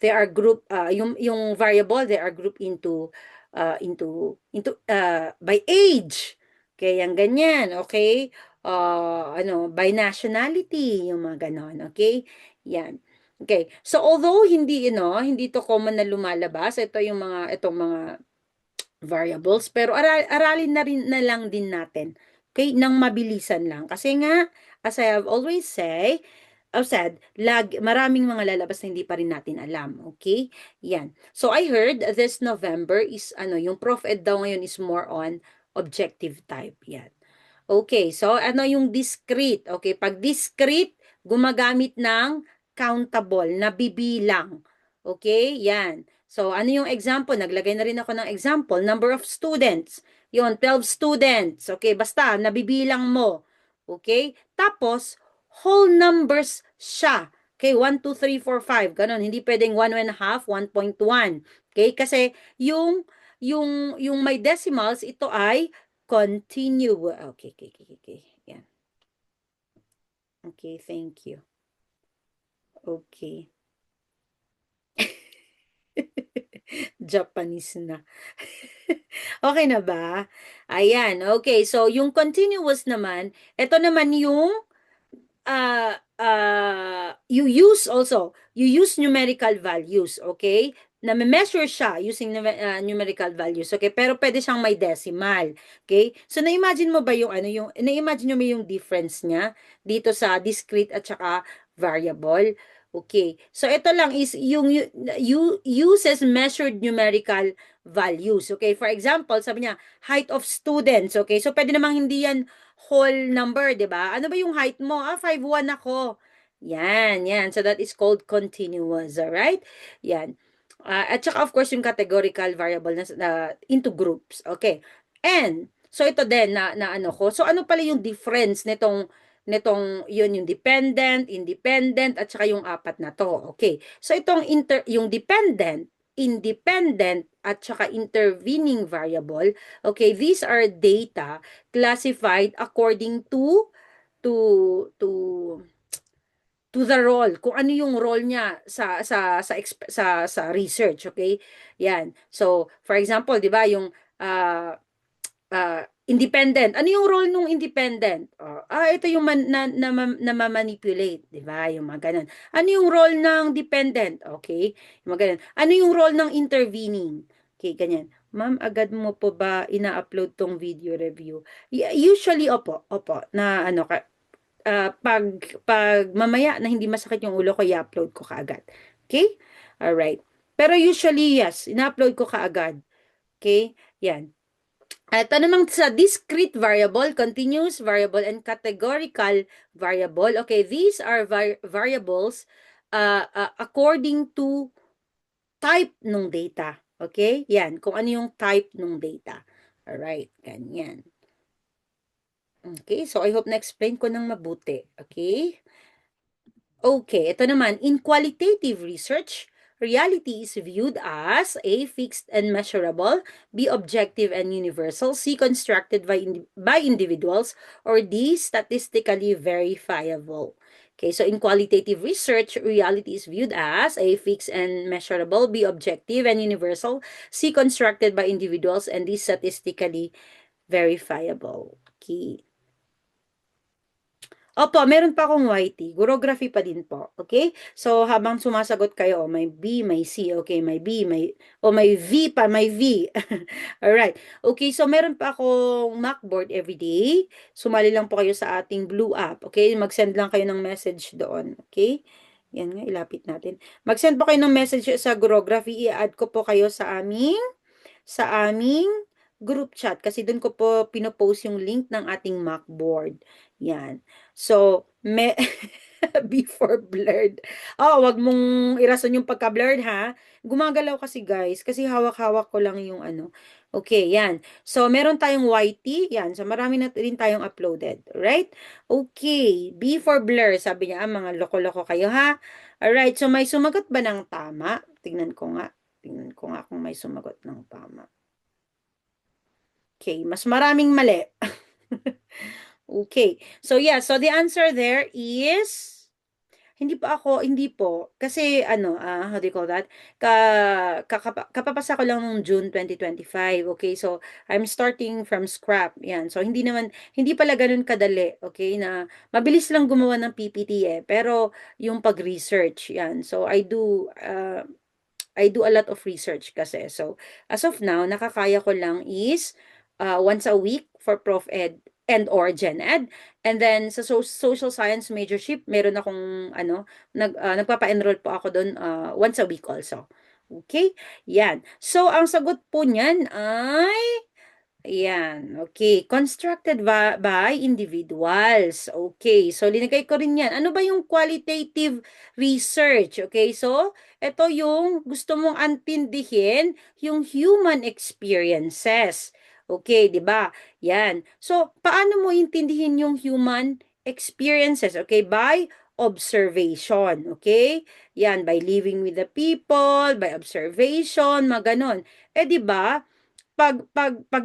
they are group, yung variable, they are grouped into by age. Okay, yung ganyan. Okay, by nationality, yung mga ganon. Okay, yan. Okay, so although hindi to common na lumalabas, itong mga variables, pero aralin na rin na lang din natin. Okay, nang mabilisan lang. Kasi nga, as I have always said, maraming mga lalabas na hindi pa rin natin alam. Okay? Yan. So, I heard this November is, yung Prof Ed daw ngayon is more on objective type. Yan. Okay, so ano yung discrete? Okay, pag discrete, gumagamit ng countable, na bibilang. Okay, yan. So, ano yung example? Naglagay na rin ako ng example. Number of students. Yon, 12 students. Okay, basta, nabibilang mo. Okay? Tapos, whole numbers siya. Okay, 1, 2, 3, 4, 5. Ganon. Hindi pwedeng 1.5, 1.1. Okay, kasi yung may decimals, ito ay continue. Okay, okay, okay, okay. Yan. Okay, thank you. Okay. Japanese na. Okay na ba? Ayan, okay. So, yung continuous naman, ito naman yung you use numerical values, okay? Na measure siya using numerical values, okay? Pero pwede siyang may decimal, okay? So, na-imagine mo ba na-imagine mo yung difference niya dito sa discrete at saka variable? Okay. So, ito lang is yung uses measured numerical values, okay? For example, sabi niya, height of students, okay? So, pwede namang hindi yan whole number, 'di ba? Ano ba yung height mo? 5'1" ako. Yan, yan. So that is called continuous, all right? Yan. At saka of course yung categorical variable na into groups. Okay. And so ito din na ano ko. So ano pala yung difference nitong yun yung dependent, independent at saka yung apat na to. Okay. So itong yung dependent, independent at saka intervening variable, okay, these are data classified according to to to the role, kung ano yung role niya sa research, okay? Yan. So, for example, 'di ba, yung independent. Ano yung role nung independent? Ito yung na manipulate, 'di ba? Yung mga ganun. Ano yung role ng dependent? Okay? Yung mga ganun. Ano yung role ng intervening? Okay, ganyan. Ma'am, agad mo po ba ina-upload tong video review? Usually, opo, na pag mamaya na hindi masakit yung ulo ko, i-upload ko kaagad. Okay? Alright. Pero usually, yes, ina-upload ko kaagad. Okay? Yan. At namang sa discrete variable, continuous variable, and categorical variable, okay, these are variables according to type ng data. Okay? Yan, kung ano yung type ng data. Alright, ganyan. Okay, so I hope na-explain ko ng mabuti. Okay? Okay, ito naman, in qualitative research, reality is viewed as A, fixed and measurable, B, objective and universal, C, constructed by individuals, or D, statistically verifiable. Okay, so in qualitative research, reality is viewed as A, fixed and measurable, B, objective and universal, C, constructed by individuals, and D, statistically verifiable. Okay. Opo, meron pa akong YT. Gurography pa din po. Okay? So, habang sumasagot kayo, oh, may B, may C. Okay, may B, may V pa, may V. Alright. Okay, so meron pa akong Macboard everyday. Sumali lang po kayo sa ating Blue app. Okay? Mag-send lang kayo ng message doon. Okay? Yan nga, ilapit natin. Mag-send po kayo ng message sa Gurography. I-add ko po kayo sa aming group chat kasi doon ko po pinopost yung link ng ating Macboard. Yan. So, before blurred. Oh, wag mong irason yung pagka-blurred ha. Gumagalaw kasi guys, kasi hawak-hawak ko lang yung ano. Okay, yan. So, meron tayong YT. Yan. So, marami na rin tayong uploaded. Right? Okay. Before blur. Sabi niya, mga loko-loko kayo ha. Alright. So, may sumagot ba ng tama? Tingnan ko nga. Tingnan ko nga kung may sumagot ng tama. Okay, mas maraming mali. Okay. So yeah, so the answer there is hindi po kasi ano, how do you call that? Kapapasa ko lang nung June 2025. Okay? So I'm starting from scrap. Yan. So hindi pala ganoon kadali, okay, na mabilis lang gumawa ng PPT eh, pero yung pag-research, yan. So I do a lot of research kasi. So, as of now, nakakaya ko lang is once a week for Prof Ed and or Gen Ed. And then sa social science majorship, meron akong nagpapa-enroll po ako doon once a week also. Okay? Yan. So, ang sagot po niyan ay ayan, okay. Constructed by individuals. Okay, so linagay ko rin yan. Ano ba yung qualitative research? Okay, so ito yung gusto mong antindihin, yung human experiences. Okay, di ba? Yan. So, paano mo intindihin yung human experiences? Okay, by observation. Okay? Yan, by living with the people, by observation, mga ganon. Eh, di ba? Pag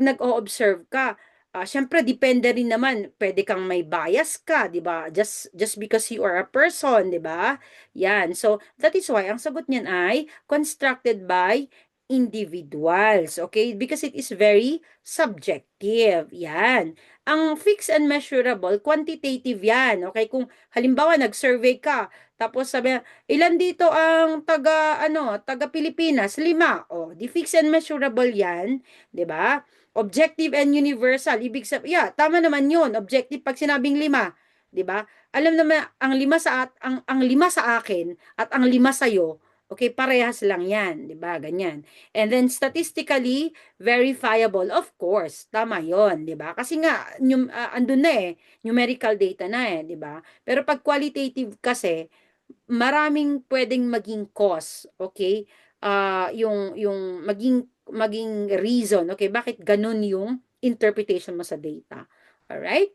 nag-o-observe ka, syempre depende rin naman, pwede kang may bias ka, 'di ba? Just because you are a person, 'di ba? Yan. So, that is why ang sagot niyan ay constructed by individuals, okay? Because it is very subjective. Yan. Ang fixed and measurable, quantitative yan, okay? Kung halimbawa nag-survey ka, tapos sabi, ilan dito ang taga Pilipinas? 5. Oh, di fixed and measurable yan. 'Di ba? Objective and universal. Ibig sabihin, yeah, tama naman 'yun. Objective pag sinabing 5, 'di ba? Alam naman ang 5 sa akin at ang 5 sa iyo, okay, parehas lang 'yan, 'di ba? Ganyan. And then statistically verifiable, of course. Tama 'yon, 'di ba? Kasi nga andun na numerical data na 'di ba? Pero pag qualitative kasi, maraming pwedeng maging cause, okay? Yung maging reason, okay, bakit ganun yung interpretation mo sa data. Alright?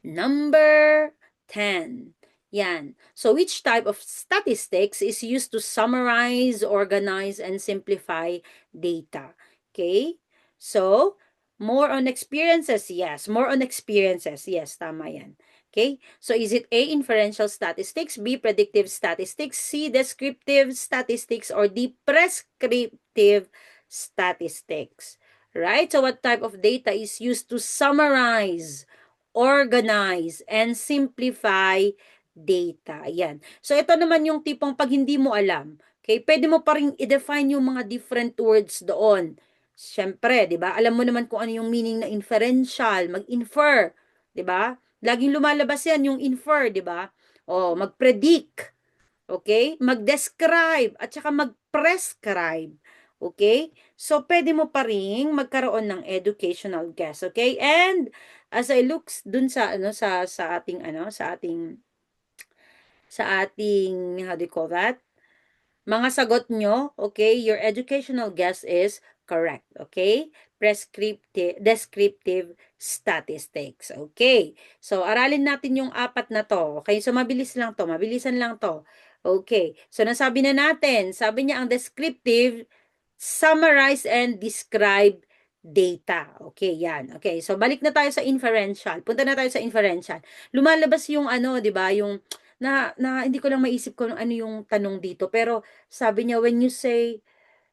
Number 10. Yan. So, which type of statistics is used to summarize, organize, and simplify data? Okay? So, more on experiences? Yes. More on experiences? Yes, tama yan. Okay? So, is it A, inferential statistics, B, predictive statistics, C, descriptive statistics, or D, prescriptive statistics? Right? So, what type of data is used to summarize, organize, and simplify data? Ayan. So, ito naman yung tipong pag hindi mo alam, okay, pwede mo pa rin i-define yung mga different words doon. Siyempre, di ba? Alam mo naman kung ano yung meaning na inferential, mag-infer, di ba? Laging lumalabas yan, yung infer, di ba? O, mag-predict, okay? Mag-describe, at saka mag-prescribe. Okay? So, pwede mo pa rin magkaroon ng educational guess. Okay? And, as I look dun sa, sa ating, how do you call that? Mga sagot nyo, okay, your educational guess is correct, okay? Descriptive statistics, okay? So, aralin natin yung 4 na to, okay? So, mabilisan lang to. Okay, so nasabi na natin, sabi niya ang descriptive, summarize and describe data. Okay, yan. Okay, so balik na tayo sa inferential. Punta na tayo sa inferential. Lumalabas yung di ba, yung hindi ko lang maisip kung ano yung tanong dito. Pero sabi niya, when you say,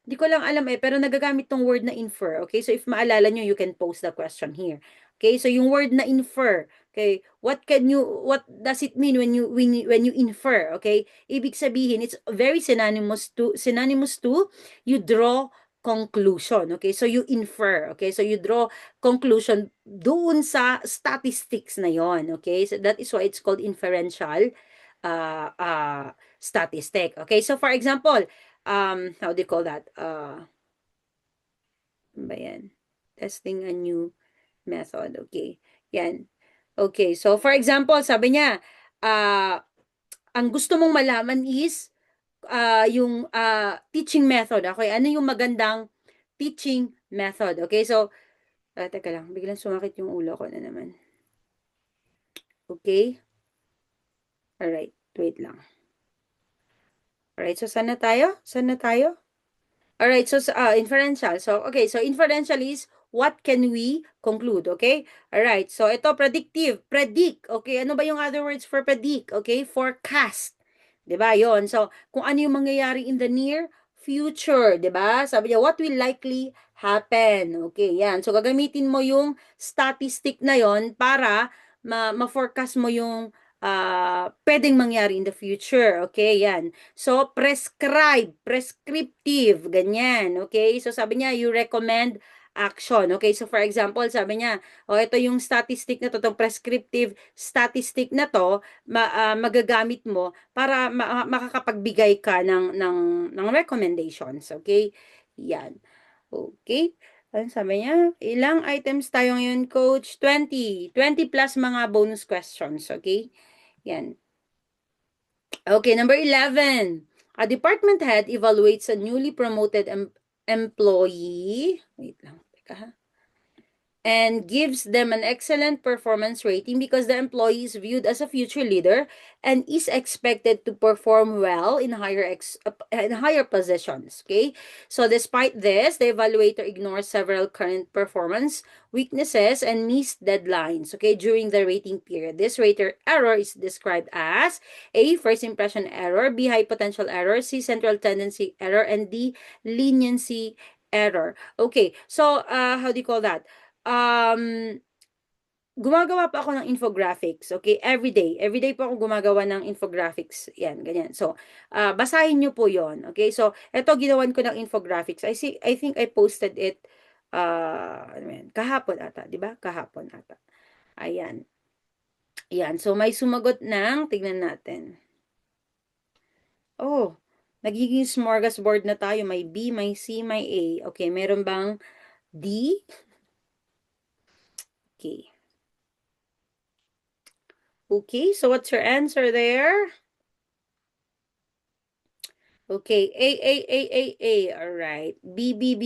hindi ko lang alam pero nagagamit tong word na infer. Okay, so if maalala nyo, you can post the question here. Okay, so yung word na infer, Okay, what does it mean when you infer? Okay, ibig sabihin it's very synonymous to you draw conclusion. Okay, so you infer. Okay, so you draw conclusion doon sa statistics na yon. Okay, so that is why it's called inferential statistic. Okay, so for example, how do you call that? Ano ba yan? Testing a new method. Okay. Yan. Okay. So, for example, sabi niya, ang gusto mong malaman is yung teaching method. Okay. Ano yung magandang teaching method? Okay. So, teka lang. Biglang sumakit yung ulo ko na naman. Okay. Alright. Wait lang. Alright. So, saan na tayo? Saan na tayo? Alright, so inferential. So, okay, so inferential is what can we conclude, okay? Alright, so ito predictive, predict, okay? Ano ba yung other words for predict, okay? Forecast. 'Di ba? 'Yon. So, kung ano yung mangyayari in the near future, 'di ba? Sabi niya what will likely happen. Okay, 'yan. So, gagamitin mo yung statistic na 'yon para ma-forecast mo yung pwedeng mangyari in the future. Okay, 'yan. So, prescriptive, ganyan, okay? So, sabi niya, you recommend action, okay? So, for example, sabi niya, ito yung statistic na to, itong prescriptive statistic na to, magagamit mo para makakapagbigay ka ng recommendations, okay? Yan. Okay. Ano sabi niya? Ilang items tayo ngayon, coach? 20. 20 plus mga bonus questions, okay? Yan. Okay, number 11. A department head evaluates a newly promoted employee. Wait lang. Teka ha. And gives them an excellent performance rating because the employee is viewed as a future leader and is expected to perform well in higher positions. Okay, so despite this, the evaluator ignores several current performance weaknesses and missed deadlines. Okay, during the rating period, this rater error is described as A, first impression error, B, high potential error, C, central tendency error, and D, leniency error. Okay, so how do you call that? Gumagawa pa ako ng infographics, okay? Everyday. Everyday po ako gumagawa ng infographics. Yan, ganyan. So, basahin nyo po yon, okay? So, eto ginawan ko ng infographics. I think I posted it ano yan, kahapon ata, di ba? Kahapon ata. Ayan. Yan. So, may sumagot ng, tignan natin. Oh, nagiging smorgasbord na tayo. May B, may C, may A. Okay, meron bang D? Okay. Okay, so what's your answer there? Okay, A. All right. B. B,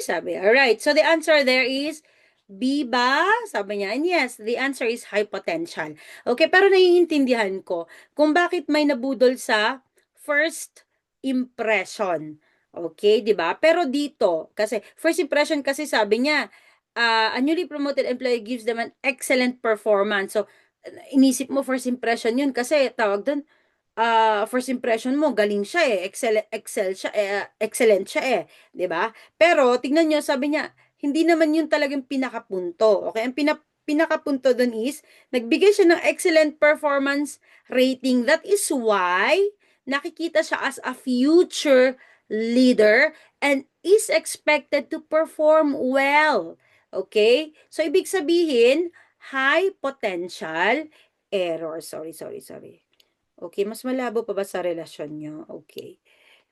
sabi. All right. So the answer there is B ba? Sabi niya. And yes, the answer is high potential. Okay, pero naiintindihan ko kung bakit may nabudol sa first impression. Okay, 'di ba? Pero dito, kasi first impression kasi sabi niya, a newly promoted employee gives them an excellent performance. So, inisip mo first impression yun kasi tawag doon, first impression mo, galing siya eh, excellent siya eh, 'di ba? Pero tingnan niyo, sabi niya, hindi naman yun talagang pinakapunto. Okay? Ang pinakapunto doon is nagbigay siya ng excellent performance rating. That is why nakikita siya as a future leader and is expected to perform well. Okay? So ibig sabihin, high potential error. Sorry. Okay, mas malabo pa ba sa relasyon nyo? Okay.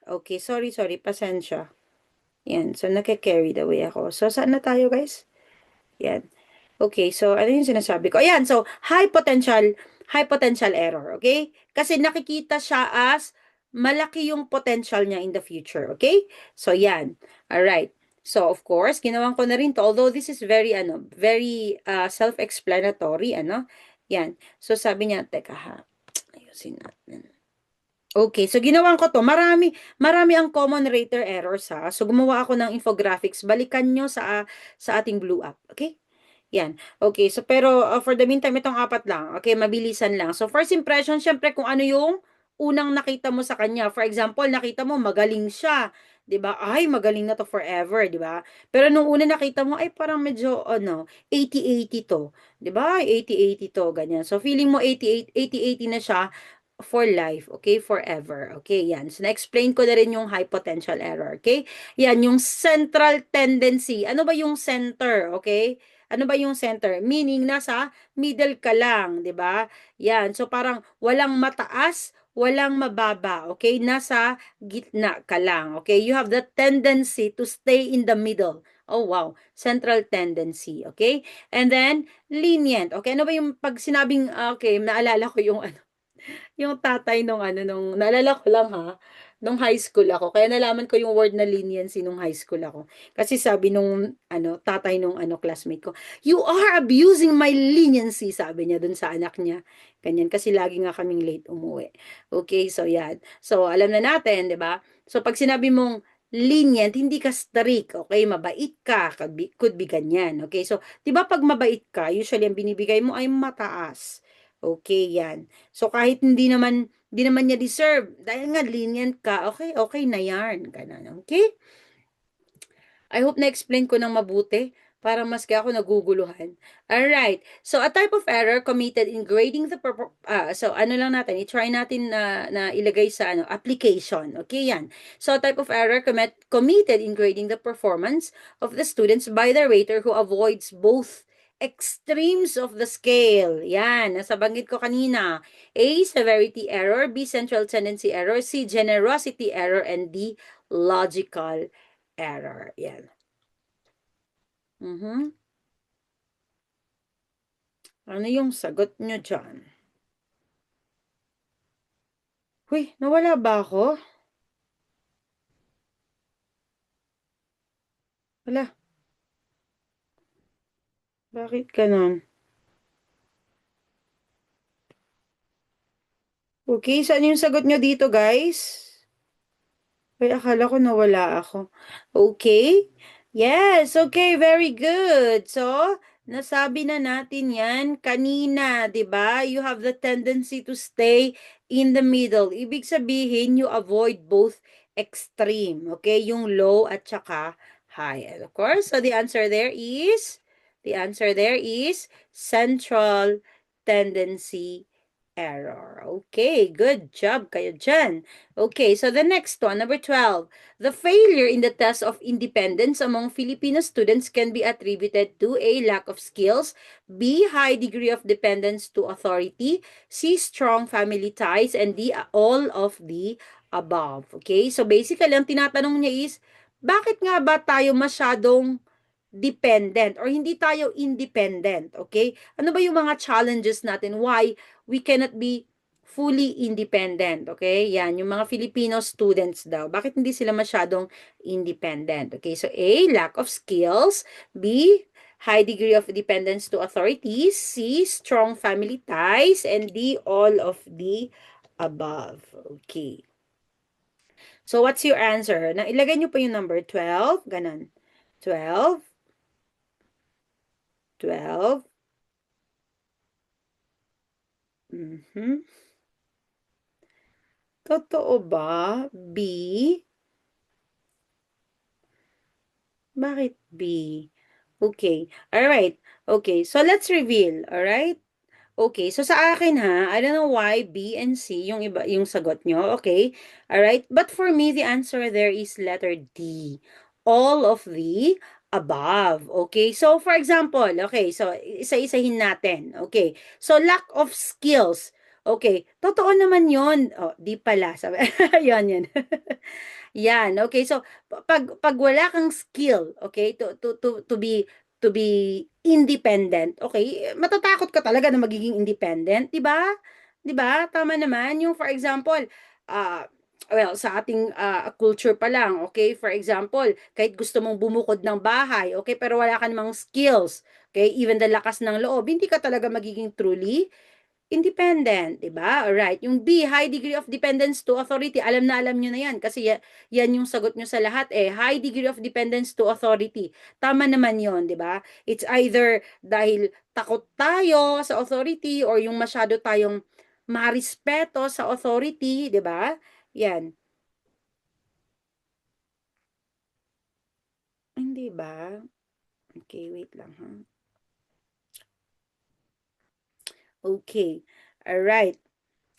Okay, sorry, pasensya. Yan, so nake-carried away ako. So, saan na tayo, guys? Yan. Okay, so ano yung sinasabi ko? Ayan, so high potential error, okay? Kasi nakikita siya as malaki yung potential niya in the future, okay? So, yan. Alright. So, of course, ginawan ko na rin to. Although this is very self-explanatory, Yan. So, sabi niya, teka ha. Ayusin natin. Okay, so ginawan ko to. Marami ang common rater errors ha. So gumawa ako ng infographics. Balikan nyo sa ating Blue App. Okay? Yan. Okay, so pero for the meantime, itong apat lang. Okay, mabilisan lang. So first impression, syempre kung ano yung unang nakita mo sa kanya. For example, nakita mo magaling siya. 'di ba? Ay, magaling na 'to forever, 'di ba? Pero nung una nakita mo, ay parang medyo ano, 80-80 'to, 'di ba? 80-80 'to, ganyan. So feeling mo 80-80 na siya for life, okay? Forever. Okay, yan. So na-explain ko na rin yung high potential error, okay? Yan, yung central tendency. Ano ba yung center, okay? Ano ba yung center? Meaning nasa middle ka lang, 'di ba? Yan. So parang walang mataas, walang mababa, okay? Nasa gitna ka lang, okay? You have the tendency to stay in the middle. Oh, wow. Central tendency, okay? And then, lenient. Okay, ano ba yung pag sinabing, okay, naalala ko yung tatay nung ano, nung, naalala ko lang ha, nung high school ako. Kaya nalaman ko yung word na leniency nung high school ako. Kasi sabi nung, ano, tatay nung, ano, classmate ko, you are abusing my leniency, sabi niya dun sa anak niya. Ganyan, kasi lagi nga kaming late umuwi. Okay, so yan. So, alam na natin, di ba? So, pag sinabi mong lenient, hindi ka strict, okay? Mabait ka, could be ganyan, okay? So, di ba pag mabait ka, usually ang binibigay mo ay mataas. Okay, yan. So kahit hindi naman niya deserve, dahil nga lenient ka, okay, okay na yan. Ganun, okay? I hope na-explain ko ng mabuti para mas kaya ako naguguluhan. Alright. So, a type of error committed in grading the so ano lang natin, i-try natin na ilagay sa ano, application. Okay, yan. So, a type of error committed in grading the performance of the students by the rater who avoids both extremes of the scale. Yan, nasa banggit ko kanina. A, severity error, B, central tendency error, C, generosity error, and D, logical error. Yan. Mhm. Ano yung sagot nyo dyan? Huy, nawala ba ako? Wala, bakit ganon? Okay, saan yung sagot nyo dito, guys? Ay, akala ko nawala ako. Okay? Yes, okay, very good. So, nasabi na natin yan kanina, 'di ba? You have the tendency to stay in the middle. Ibig sabihin, you avoid both extreme. Okay? Yung low at saka high. And of course, so the answer there is central tendency error. Okay, good job kayo dyan. Okay, so the next one, number 12. The failure in the test of independence among Filipino students can be attributed to A, lack of skills, B, high degree of dependence to authority, C, strong family ties, and D, all of the above. Okay, so basically, ang tinatanong niya is, bakit nga ba tayo masyadong dependent or hindi tayo independent, okay? Ano ba yung mga challenges natin? Why we cannot be fully independent, okay? Yan, yung mga Filipino students daw. Bakit hindi sila masyadong independent? Okay, so A, lack of skills. B, high degree of dependence to authorities. C, strong family ties. And D, all of the above. Okay. So, what's your answer? Na ilagay nyo po yung number 12. Ganon. 12. 12. Mhm. Totoo ba? B? Bakit B? Okay. Alright. Okay. So, let's reveal. Alright? Okay. So, sa akin ha, I don't know why B and C yung iba, yung sagot nyo. Okay. Alright. But for me, the answer there is letter D. All of the above. Okay. So, for example, okay. So, isa-isahin natin. Okay. So, lack of skills. Okay. Totoo naman yon. Oh, di pala. Sabi, yan, yan. Yan, okay. So pag wala kang skill, okay, to be independent, okay, matatakot ka talaga na magiging independent, 'di ba? 'Di ba? Tama naman yung for example, ah well, sa ating culture pa lang, okay? For example, kahit gusto mong bumukod ng bahay, okay, pero wala ka namang skills, okay, even the lakas ng loob, hindi ka talaga magiging truly independent, 'di ba? Alright. Yung B, high degree of dependence to authority. Alam na alam niyo na 'yan kasi yan yung sagot niyo sa lahat eh. High degree of dependence to authority. Tama naman 'yon, 'di ba? It's either dahil takot tayo sa authority or yung masyado tayong marespeto sa authority, 'di ba? Yan. Hindi ba? Okay, wait lang ha. Okay. Alright.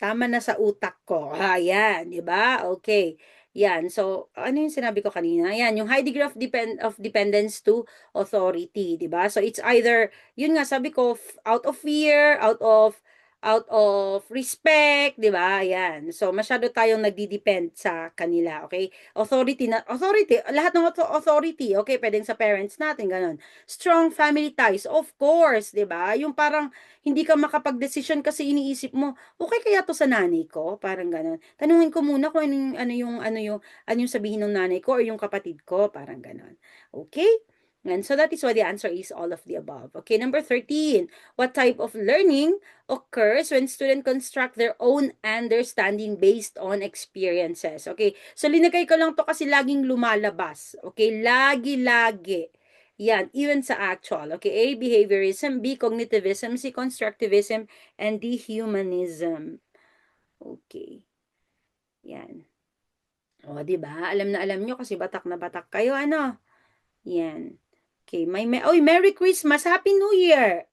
Tama na sa utak ko. Ayan, 'di ba? Okay. Yan. So, ano yung sinabi ko kanina? Yan, yung high degree of dependence to authority, 'di ba? So, it's either, yun nga, sabi ko, out of fear, out of respect, 'di ba? Yan. So, masyado tayong nagdi-depend sa kanila, okay? Authority, lahat ng authority, okay, pwedeng sa parents natin, ganun. Strong family ties, of course, 'di ba? Yung parang hindi ka makapag-desisyon kasi iniisip mo, okay kaya to sa nanay ko? Parang gano'n. Tanungin ko muna kung ano yung sabihin ng nanay ko or yung kapatid ko, parang gano'n. Okay? And so that is why the answer is all of the above. Okay, number 13. What type of learning occurs when students construct their own understanding based on experiences? Okay, so linagay ko lang to kasi laging lumalabas. Okay, lagi-lagi. Yan, even sa actual. Okay, A, behaviorism, B, cognitivism, C, constructivism, and D, humanism. Okay, yan. O, di ba? Alam na alam nyo kasi batak na batak kayo, ano? Yan. Okay, oy, Merry Christmas! Happy New Year!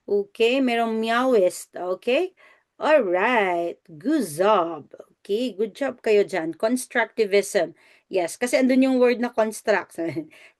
Okay, merong meowist. Okay? Alright. Good job. Okay, good job kayo dyan. Constructivism. Yes, kasi andun yung word na construct.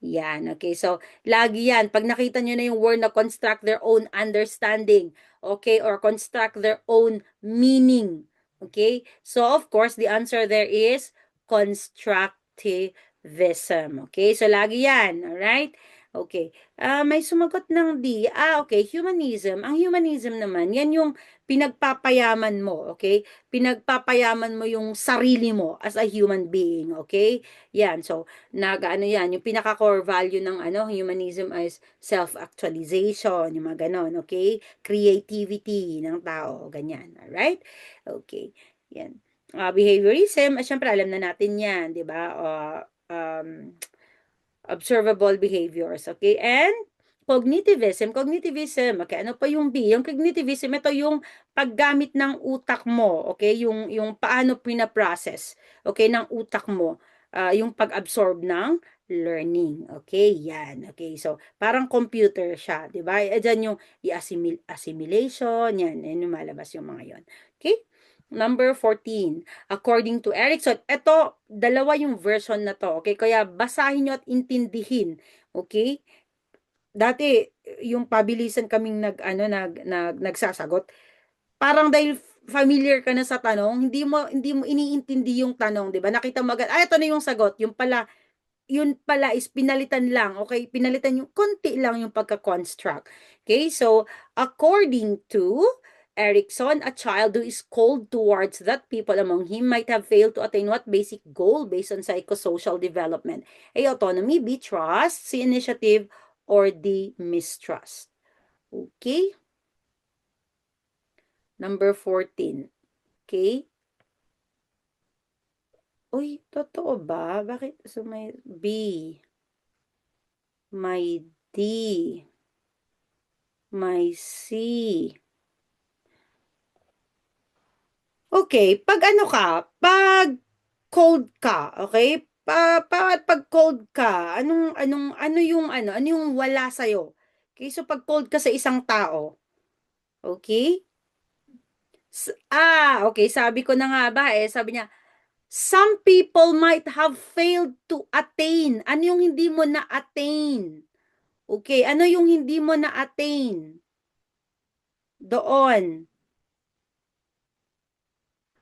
Yan, okay. So, lagi yan. Pag nakita nyo na yung word na construct their own understanding, okay, or construct their own meaning, okay? So, of course, the answer there is constructivism. Okay, so lagi yan. Alright? Okay. May sumagot ng D. Okay, humanism. Ang humanism naman, yan yung pinagpapayaman mo, okay? Pinagpapayaman mo yung sarili mo as a human being, okay? Yan, so, ano yan, yung pinaka-core value ng humanism is self-actualization, yung mga ganon, okay? Creativity ng tao, ganyan, alright? Okay, yan. Behaviorism, syempre alam na natin yan, di ba? Observable behaviors, okay? And cognitivism, okay, ano pa yung B? Yung cognitivism, ito yung paggamit ng utak mo, okay? Yung paano pinaprocess, okay, ng utak mo, yung pag-absorb ng learning, okay? Yan, okay? So, parang computer siya, di ba? Diyan yung assimilation, yan yung malabas yung mga yon, okay? Number 14. According to Erickson, ito, dalawa yung version na to, okay? Kaya basahin nyo at intindihin, okay? Dati, yung pabilisan kaming nagsasagot, parang dahil familiar ka na sa tanong, hindi mo iniintindi yung tanong, 'di ba? Nakita mo agad, ito na yung sagot. Yun pala is pinalitan lang, okay? Pinalitan yung konti lang yung pagka-construct. Okay? So, according to Erickson, a child who is cold towards that people among him might have failed to attain what basic goal based on psychosocial development? A, autonomy, B, trust, C, initiative, or D, mistrust. Okay? Number 14. Okay? Uy, totoo ba? Bakit? So, may B, may D, may C. Okay, pag cold ka, okay? Pag cold ka, ano yung wala sa'yo? Okay, so pag cold ka sa isang tao, okay? Okay, sabi ko na nga ba sabi niya, some people might have failed to attain. Ano yung hindi mo na-attain? Okay, ano yung hindi mo na-attain? Doon.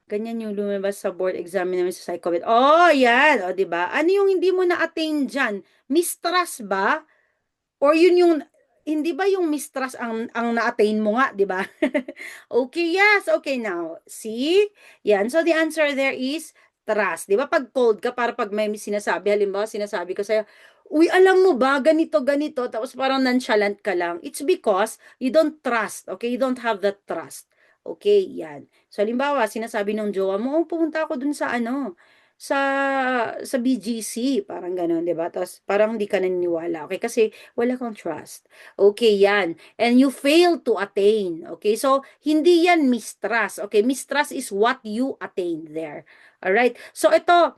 Ganyan yung lumabas sa board exam namin sa psychomet. Oh, yan. O, di ba? Ano yung hindi mo na-attain dyan? Mistrust ba? Or yun yung, hindi ba yung mistrust ang na-attain mo nga, di ba? Okay, yes. Okay, now. See? Yan. So, the answer there is trust. Di ba? Pag cold ka, para pag may sinasabi, halimbawa, sinasabi ko sa'yo, uy, alam mo ba, ganito, ganito, tapos parang nonchalant ka lang. It's because you don't trust, okay? You don't have that trust. Okay, yan. So, halimbawa, sinasabi ng jowa mo, oh, pumunta ako dun sa sa BGC, parang gano'n, 'di ba? Tapos parang hindi ka naniniwala, okay? Kasi wala kang trust. Okay, yan. And you fail to attain, okay? So, hindi yan mistrust, okay? Mistrust is what you attain there. Alright? So, ito,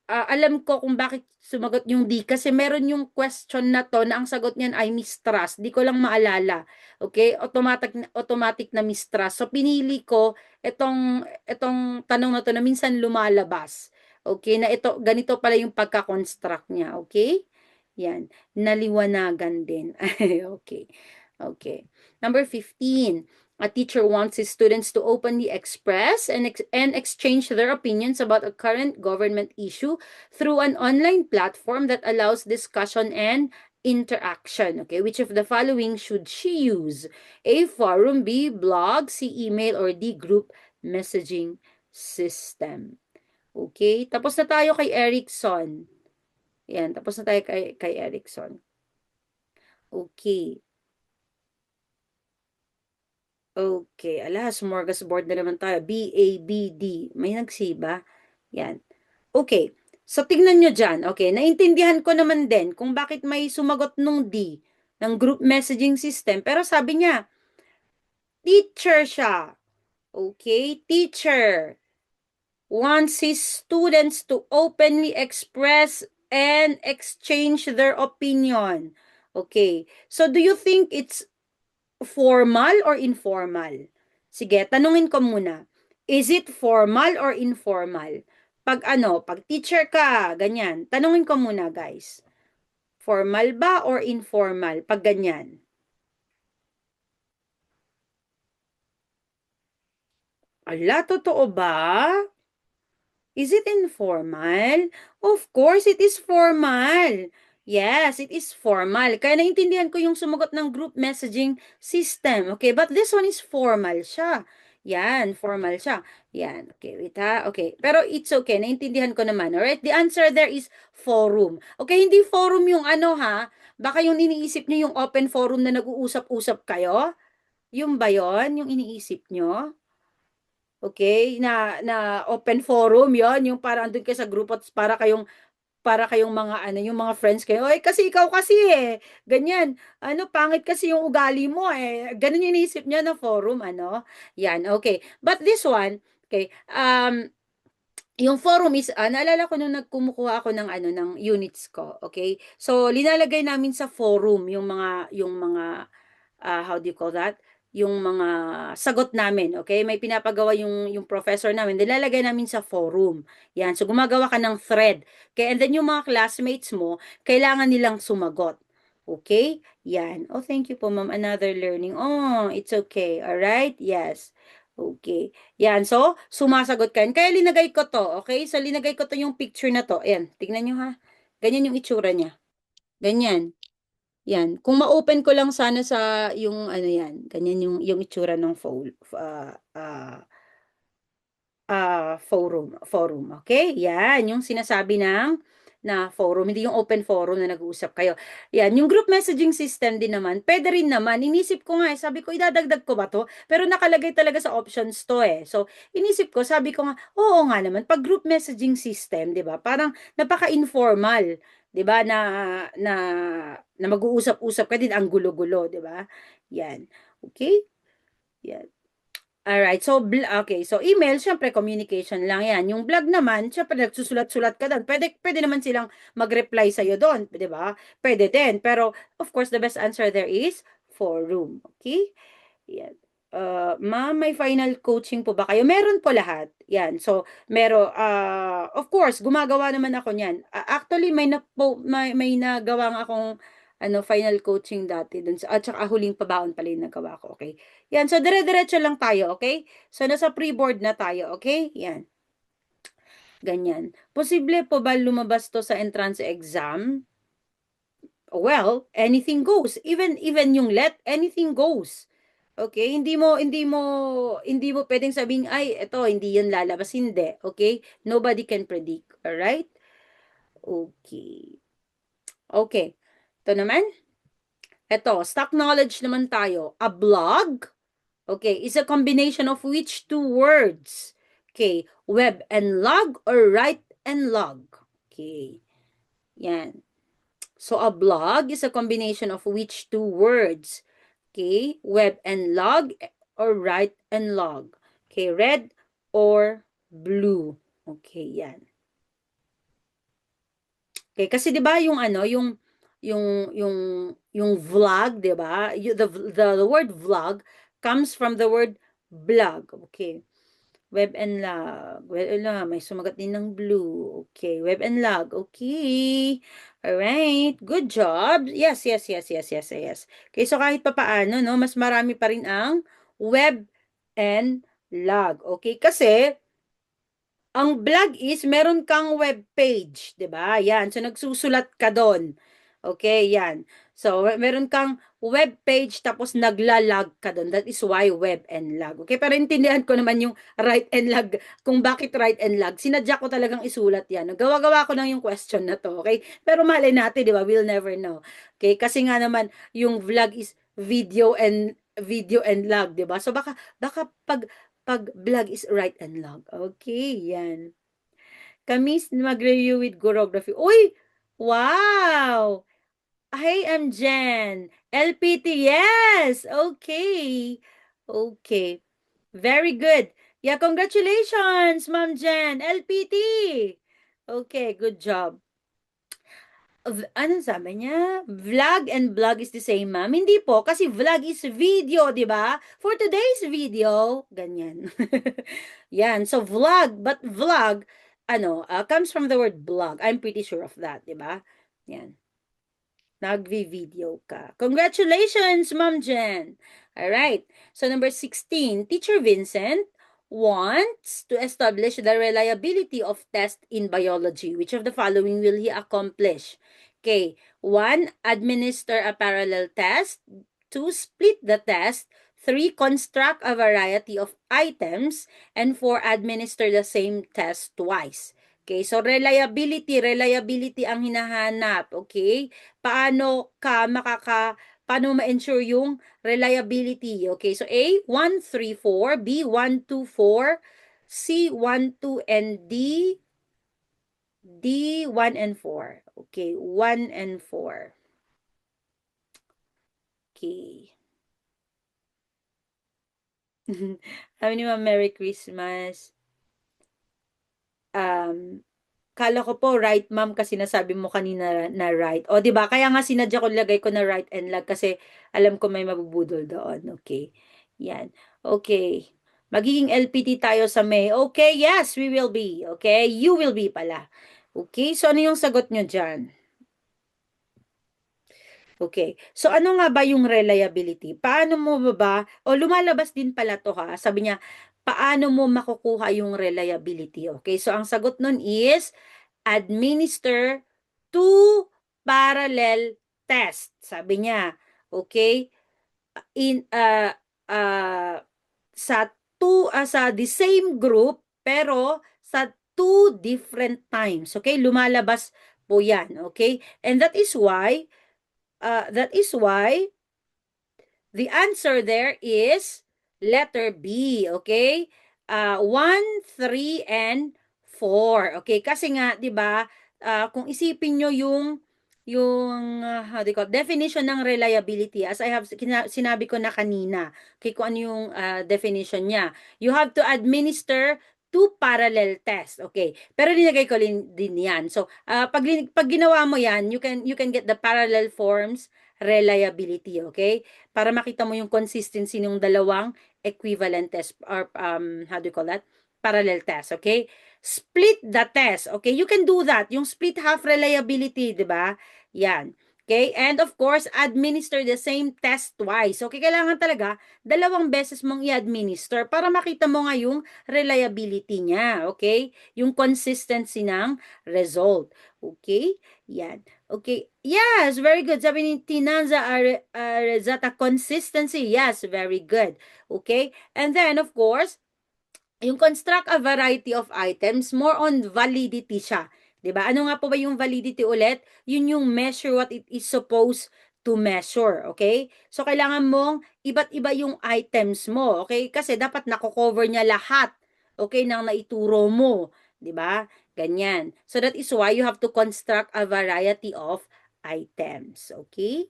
alam ko kung bakit sumagot yung D kasi meron yung question na to na ang sagot niyan ay mistrust. Di ko lang maalala. Okay? Automatic na mistrust. So pinili ko itong tanong na to na minsan lumalabas. Okay? Na ito ganito pala yung pagka-construct niya. Okay? Yan. Naliwanagan din. Okay. Okay. Number 15. A teacher wants his students to openly express and exchange their opinions about a current government issue through an online platform that allows discussion and interaction. Okay, which of the following should she use? A, forum; B, blog; C, email; or D, group messaging system. Okay, tapos na tayo kay Erickson. Yan, tapos na tayo kay Erickson. Okay. Okay, ala, smorgasbord na naman tayo. B, A, B, D. May nagsiba? Yan. Okay. So, tingnan nyo dyan. Okay, naintindihan ko naman din kung bakit may sumagot nung D ng group messaging system. Pero sabi niya, teacher siya. Okay, teacher wants his students to openly express and exchange their opinion. Okay, so do you think it's formal or informal? Sige, tanungin ko muna. Is it formal or informal? Pag teacher ka, ganyan. Tanungin ko muna, guys. Formal ba or informal? Pag ganyan. Ala, totoo ba? Is it informal? Of course, it is formal. Yes, it is formal. Kaya naintindihan ko yung sumagot ng group messaging system. Okay, but this one is formal siya. Yan, formal siya. Yan, okay, wait ha. Okay, pero it's okay. Naintindihan ko naman. Alright, the answer there is forum. Okay, hindi forum yung ano ha. Baka yung iniisip nyo yung open forum na nag-uusap-usap kayo. Yung ba yon yung iniisip nyo? Okay, na open forum 'yon, yung parang andun kayo sa grupo at para kayong mga ano, yung mga friends kayo, "Oy, kasi ikaw kasi, eh, ganyan, ano, pangit kasi yung ugali mo, eh." Gano'n yung iniisip niya na forum ano, 'yan, okay. But this one, okay, yung forum is, naalala ko nung kumukuha ako ng ano, ng units ko, okay. So, linalagay namin sa forum yung mga how do you call that? Yung mga sagot namin, okay? May pinapagawa yung professor namin, nilalagay namin sa forum. Yan, so gumagawa ka ng thread. Okay, and then yung mga classmates mo, kailangan nilang sumagot. Okay? Yan. Oh, thank you po, ma'am. Another learning. Oh, it's okay. All right? Yes. Okay. Yan. So, sumasagot ka. Kaya linagay ko to. Okay? So, linagay ko to yung picture na to. Ayan. Tingnan nyo ha. Ganyan yung itsura niya. Ganyan. Yan, kung ma-open ko lang sana sa yung ano yan, ganyan yung itsura ng forum, okay? Yan, yung sinasabi na forum, hindi yung open forum na nag-uusap kayo. Yan, yung group messaging system din naman, pwede rin naman. Inisip ko nga, sabi ko, idadagdag ko ba to? Pero nakalagay talaga sa options to eh. So, inisip ko, sabi ko nga, oo nga naman, pag group messaging system, di ba? Parang napaka-informal, di ba? Na, na mag-uusap-usap ka din, ang gulo-gulo, di ba? Yan. Okay? Yan. Alright, so okay, so email syempre communication lang 'yan. Yung blog naman, syempre nagsusulat-sulat ka do'n. Pwede naman silang mag-reply sa iyo do'n, 'di ba? Pwede din, pero of course the best answer there is forum, okay? 'Yan. Ma'am, may final coaching po ba kayo? Meron po lahat. 'Yan. So, of course, gumagawa naman ako niyan. Actually, may nagawa nga akong ano, final coaching dati dun sa, at saka huling pabaon pala yung nagawa ko, okay? Yan, so dire-diretso lang tayo, okay? So, nasa pre-board na tayo, okay? Yan, ganyan. Posible po ba lumabas to sa entrance exam? Well, anything goes. Even yung anything goes. Okay, hindi mo pwedeng sabing, ay, eto, hindi yan lalabas. Hindi, okay? Nobody can predict, alright? Okay. Okay. Ito naman. Ito, stock knowledge naman tayo. A blog, okay, is a combination of which two words? Okay, web and log or write and log? Okay, yan. So, a blog is a combination of which two words? Okay, web and log or write and log? Okay, red or blue? Okay, yan. Okay, kasi 'di ba yung ano, yung yung vlog, 'di ba? The word vlog comes from the word blog. Okay. Web and log. Web and log. May sumagot din ng blue. Okay. Web and log. Okay. Alright. Good job. Yes, yes, yes, yes, yes, yes. Okay, so kahit pa paano, no, mas marami pa rin ang web and log. Okay, kasi ang blog is meron kang web page, 'di ba? Yan. So nagsusulat ka doon. Okay, yan. So meron kang web page tapos nagla-log ka doon. That is why web and log. Okay, pero intindihan ko naman yung write and log, kung bakit write and log. Sinadya ko talagang isulat yan. Gawa-gawa ko lang yung question na to, okay? Pero malay natin, 'di ba? We'll never know. Okay, kasi nga naman yung vlog is video and log, 'di ba? So baka pag vlog is write and log. Okay, yan. Kami mag-review with choreography. Uy! Wow! Hey, I'm Jen. LPT, yes! Okay. Okay. Very good. Yeah, congratulations, Ma'am Jen. LPT. Okay, good job. Anong sabi niya? Vlog and blog is the same, ma'am? Hindi po, kasi vlog is video, di ba? For today's video, ganyan. Yan, so vlog, but vlog, comes from the word blog. I'm pretty sure of that, di ba? Yan. Nagvi-video ka. Congratulations, Ma'am Jen. All right. So number 16, Teacher Vincent wants to establish the reliability of test in biology. Which of the following will he accomplish? Okay. 1, administer a parallel test. 2, split the test. 3, construct a variety of items. And 4, administer the same test twice. Okay, so reliability ang hinahanap, okay? Paano ma-ensure yung reliability? Okay, so A, 1, 3, 4, B, 1, 2, 4, C, 1, 2, and D, 1 and 4. Okay, 1 and 4. Okay. Sabi ni Ma'am, Merry Christmas. Um, Kala ko po right, ma'am, kasi nasabi mo kanina na right. O, 'di ba? Kaya nga sinadya ko, nilagay ko na right and log kasi alam ko may mabubudol doon. Okay. Yan. Okay. Magiging LPT tayo sa May. Okay, yes, we will be. Okay, you will be pala. Okay, so ano yung sagot nyo dyan? Okay. So ano nga ba yung reliability? Paano mo ba o lumalabas din pala to, ha? Sabi niya, paano mo makukuha yung reliability? Okay, so ang sagot nun is administer two parallel tests. Sabi niya, okay? In sa sa the same group pero sa two different times. Okay? Lumalabas po 'yan, okay? And that is why the answer there is letter B, okay? 1, 3, and 4. Okay, kasi nga, 'di ba, kung isipin nyo how do you call, definition ng reliability, as I have sinabi ko na kanina, okay, kung ano yung definition niya. You have to administer two parallel tests. Okay, pero linagay ko din yan. So, pag ginawa mo yan, you can get the parallel forms reliability, okay? Para makita mo yung consistency ng dalawang equivalent test or how do you call that? Parallel test, okay? Split the test, okay? You can do that. Yung split half reliability, di ba? Yan. Okay? And of course, administer the same test twice. Okay? Kailangan talaga dalawang beses mong i-administer para makita mo nga yung reliability niya. Okay? Yung consistency ng result. Okay? Yan. Okay. Yes, very good. Sabi ni Tinanza Arzata, consistency. Yes, very good. Okay? And then, of course, yung construct a variety of items, more on validity siya. 'Di ba? Ano nga po ba yung validity ulit? Yun yung measure what it is supposed to measure, okay? So kailangan mong iba't iba yung items mo, okay? Kasi dapat nako-cover niya lahat, okay, nang naituro mo, 'di ba? Ganyan. So that is why you have to construct a variety of items, okay?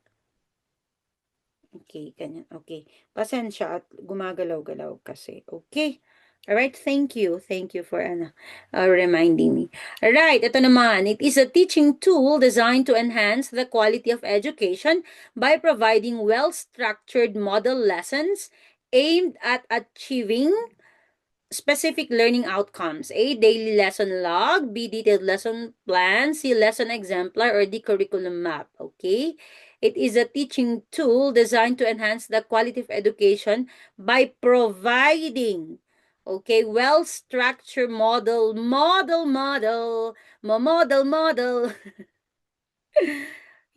Okay, ganyan. Okay. Pasensya at gumagalaw-galaw kasi. Okay. Alright, thank you. Thank you for reminding me. Alright, ito naman. It is a teaching tool designed to enhance the quality of education by providing well-structured model lessons aimed at achieving specific learning outcomes. A, daily lesson log. B, detailed lesson plan. C, lesson exemplar. Or D, curriculum map. Okay? It is a teaching tool designed to enhance the quality of education by providing, okay, well-structured model.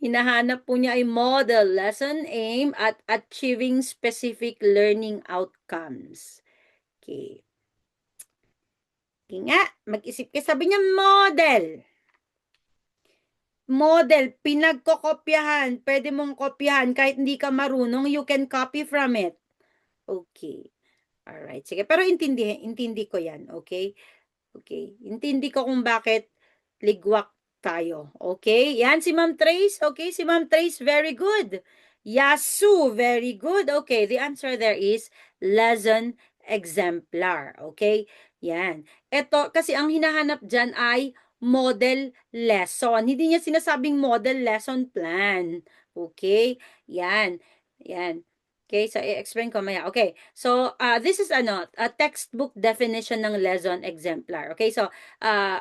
Hinahanap po niya ay model lesson aim at achieving specific learning outcomes. Okay. Nga, mag-isip ka. Sabi niya, model. Model, pinagkokopyahan. Pwede mong kopyahan kahit hindi ka marunong, you can copy from it. Okay. Alright, sige. Pero intindi ko yan, okay? Okay. Intindi ko kung bakit ligwak tayo. Okay? Yan si Ma'am Trace. Okay, si Ma'am Trace, very good. Yasu, very good. Okay, the answer there is lesson exemplar. Okay? Yan. Ito, kasi ang hinahanap dyan ay model lesson. Hindi niya sinasabing model lesson plan. Okay? Yan. Yan. Okay, so i-explain ko maya. Okay, so this is a textbook definition ng lesson exemplar. Okay, so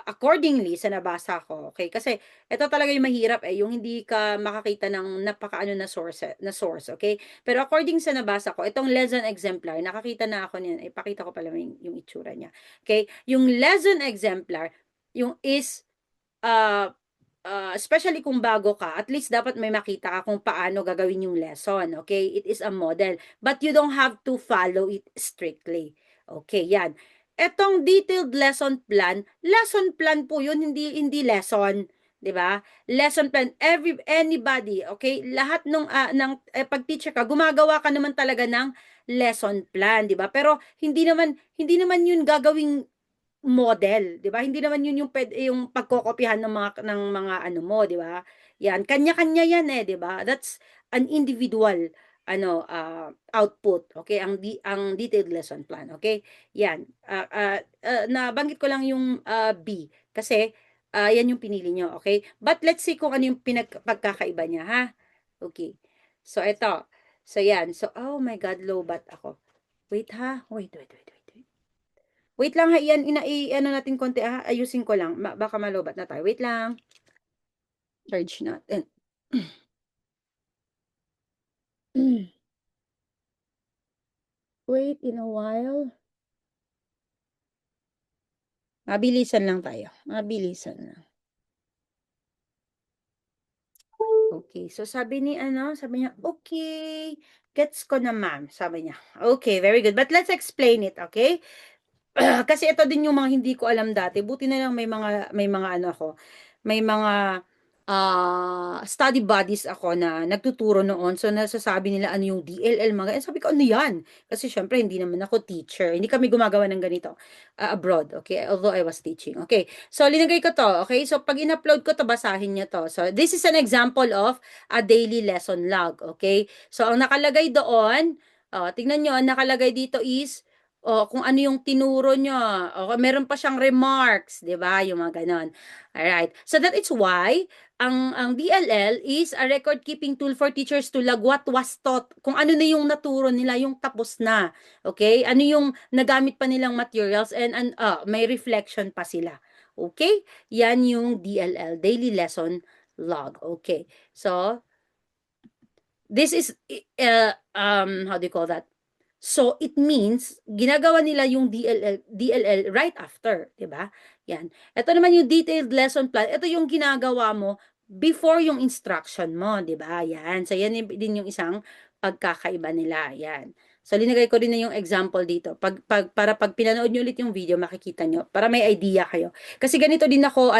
accordingly sa nabasa ko, okay, kasi ito talaga yung mahirap yung hindi ka makakita ng napakaano na source, okay? Pero according sa nabasa ko, itong lesson exemplar, nakakita na ako niyan. Ipakita ko pala yung itsura niya. Okay, yung lesson exemplar, yung is uh, especially kung bago ka, at least dapat may makita ka kung paano gagawin yung lesson, okay? It is a model, but you don't have to follow it strictly. Okay, yan. Etong detailed lesson plan po yun, hindi lesson, 'di ba? Lesson plan, anybody, okay? Lahat pag teacher ka, gumagawa ka naman talaga ng lesson plan, 'di ba? Pero hindi naman yun gagawing model, 'di ba? Hindi naman 'yun yung pagkokopyahan ng mga ano mo, 'di ba? Yan, kanya-kanya 'yan 'di ba? That's an individual output, okay? Ang detailed lesson plan, okay? Yan. Nabanggit ko lang yung B kasi yan yung pinili nyo, okay? But let's see kung ano yung pagkakaiba niya, ha? Okay. So ito. So yan. So oh my God, low bat ako. Wait ha. Wait. Wait lang ha, ano natin konti ha, ayusin ko lang. Baka malobat na tayo. Wait lang. Charge natin. Wait in a while. Mabilisan lang tayo. Mabilisan lang. Okay, so sabi niya, okay, gets ko na ma'am, sabi niya. Okay, very good. But let's explain it, okay? Kasi ito din yung mga hindi ko alam dati. Buti na lang may mga ano ako, may mga study buddies ako na nagtuturo noon. So nasasabi nila ano yung DLL mga. Sabi ko ano 'yan? Kasi syempre hindi naman ako teacher. Hindi kami gumagawa ng ganito abroad, okay? Although I was teaching. Okay. So linagay ko to, okay? So pag in-upload ko to, basahin niyo to. So this is an example of a daily lesson log, okay? So ang nakalagay doon, tingnan niyo, ang nakalagay dito is kung ano yung tinuro nyo. O, meron pa siyang remarks, 'di ba? Yung mga ganon. Alright. So that is why ang DLL is a record keeping tool for teachers to log what was taught. Kung ano na yung naturo nila, yung tapos na. Okay? Ano yung nagamit pa nilang materials and may reflection pa sila. Okay? Yan yung DLL, daily lesson log. Okay. So this is how do you call that? So it means ginagawa nila yung DLL right after, 'di ba? Yan. Ito naman yung detailed lesson plan. Ito yung ginagawa mo before yung instruction mo, 'di ba? Yan. So yan din yung isang pagkakaiba nila. Yan. So linagay ko rin na yung example dito. Para pag pinanood niyo ulit yung video, makikita niyo para may idea kayo. Kasi ganito din ako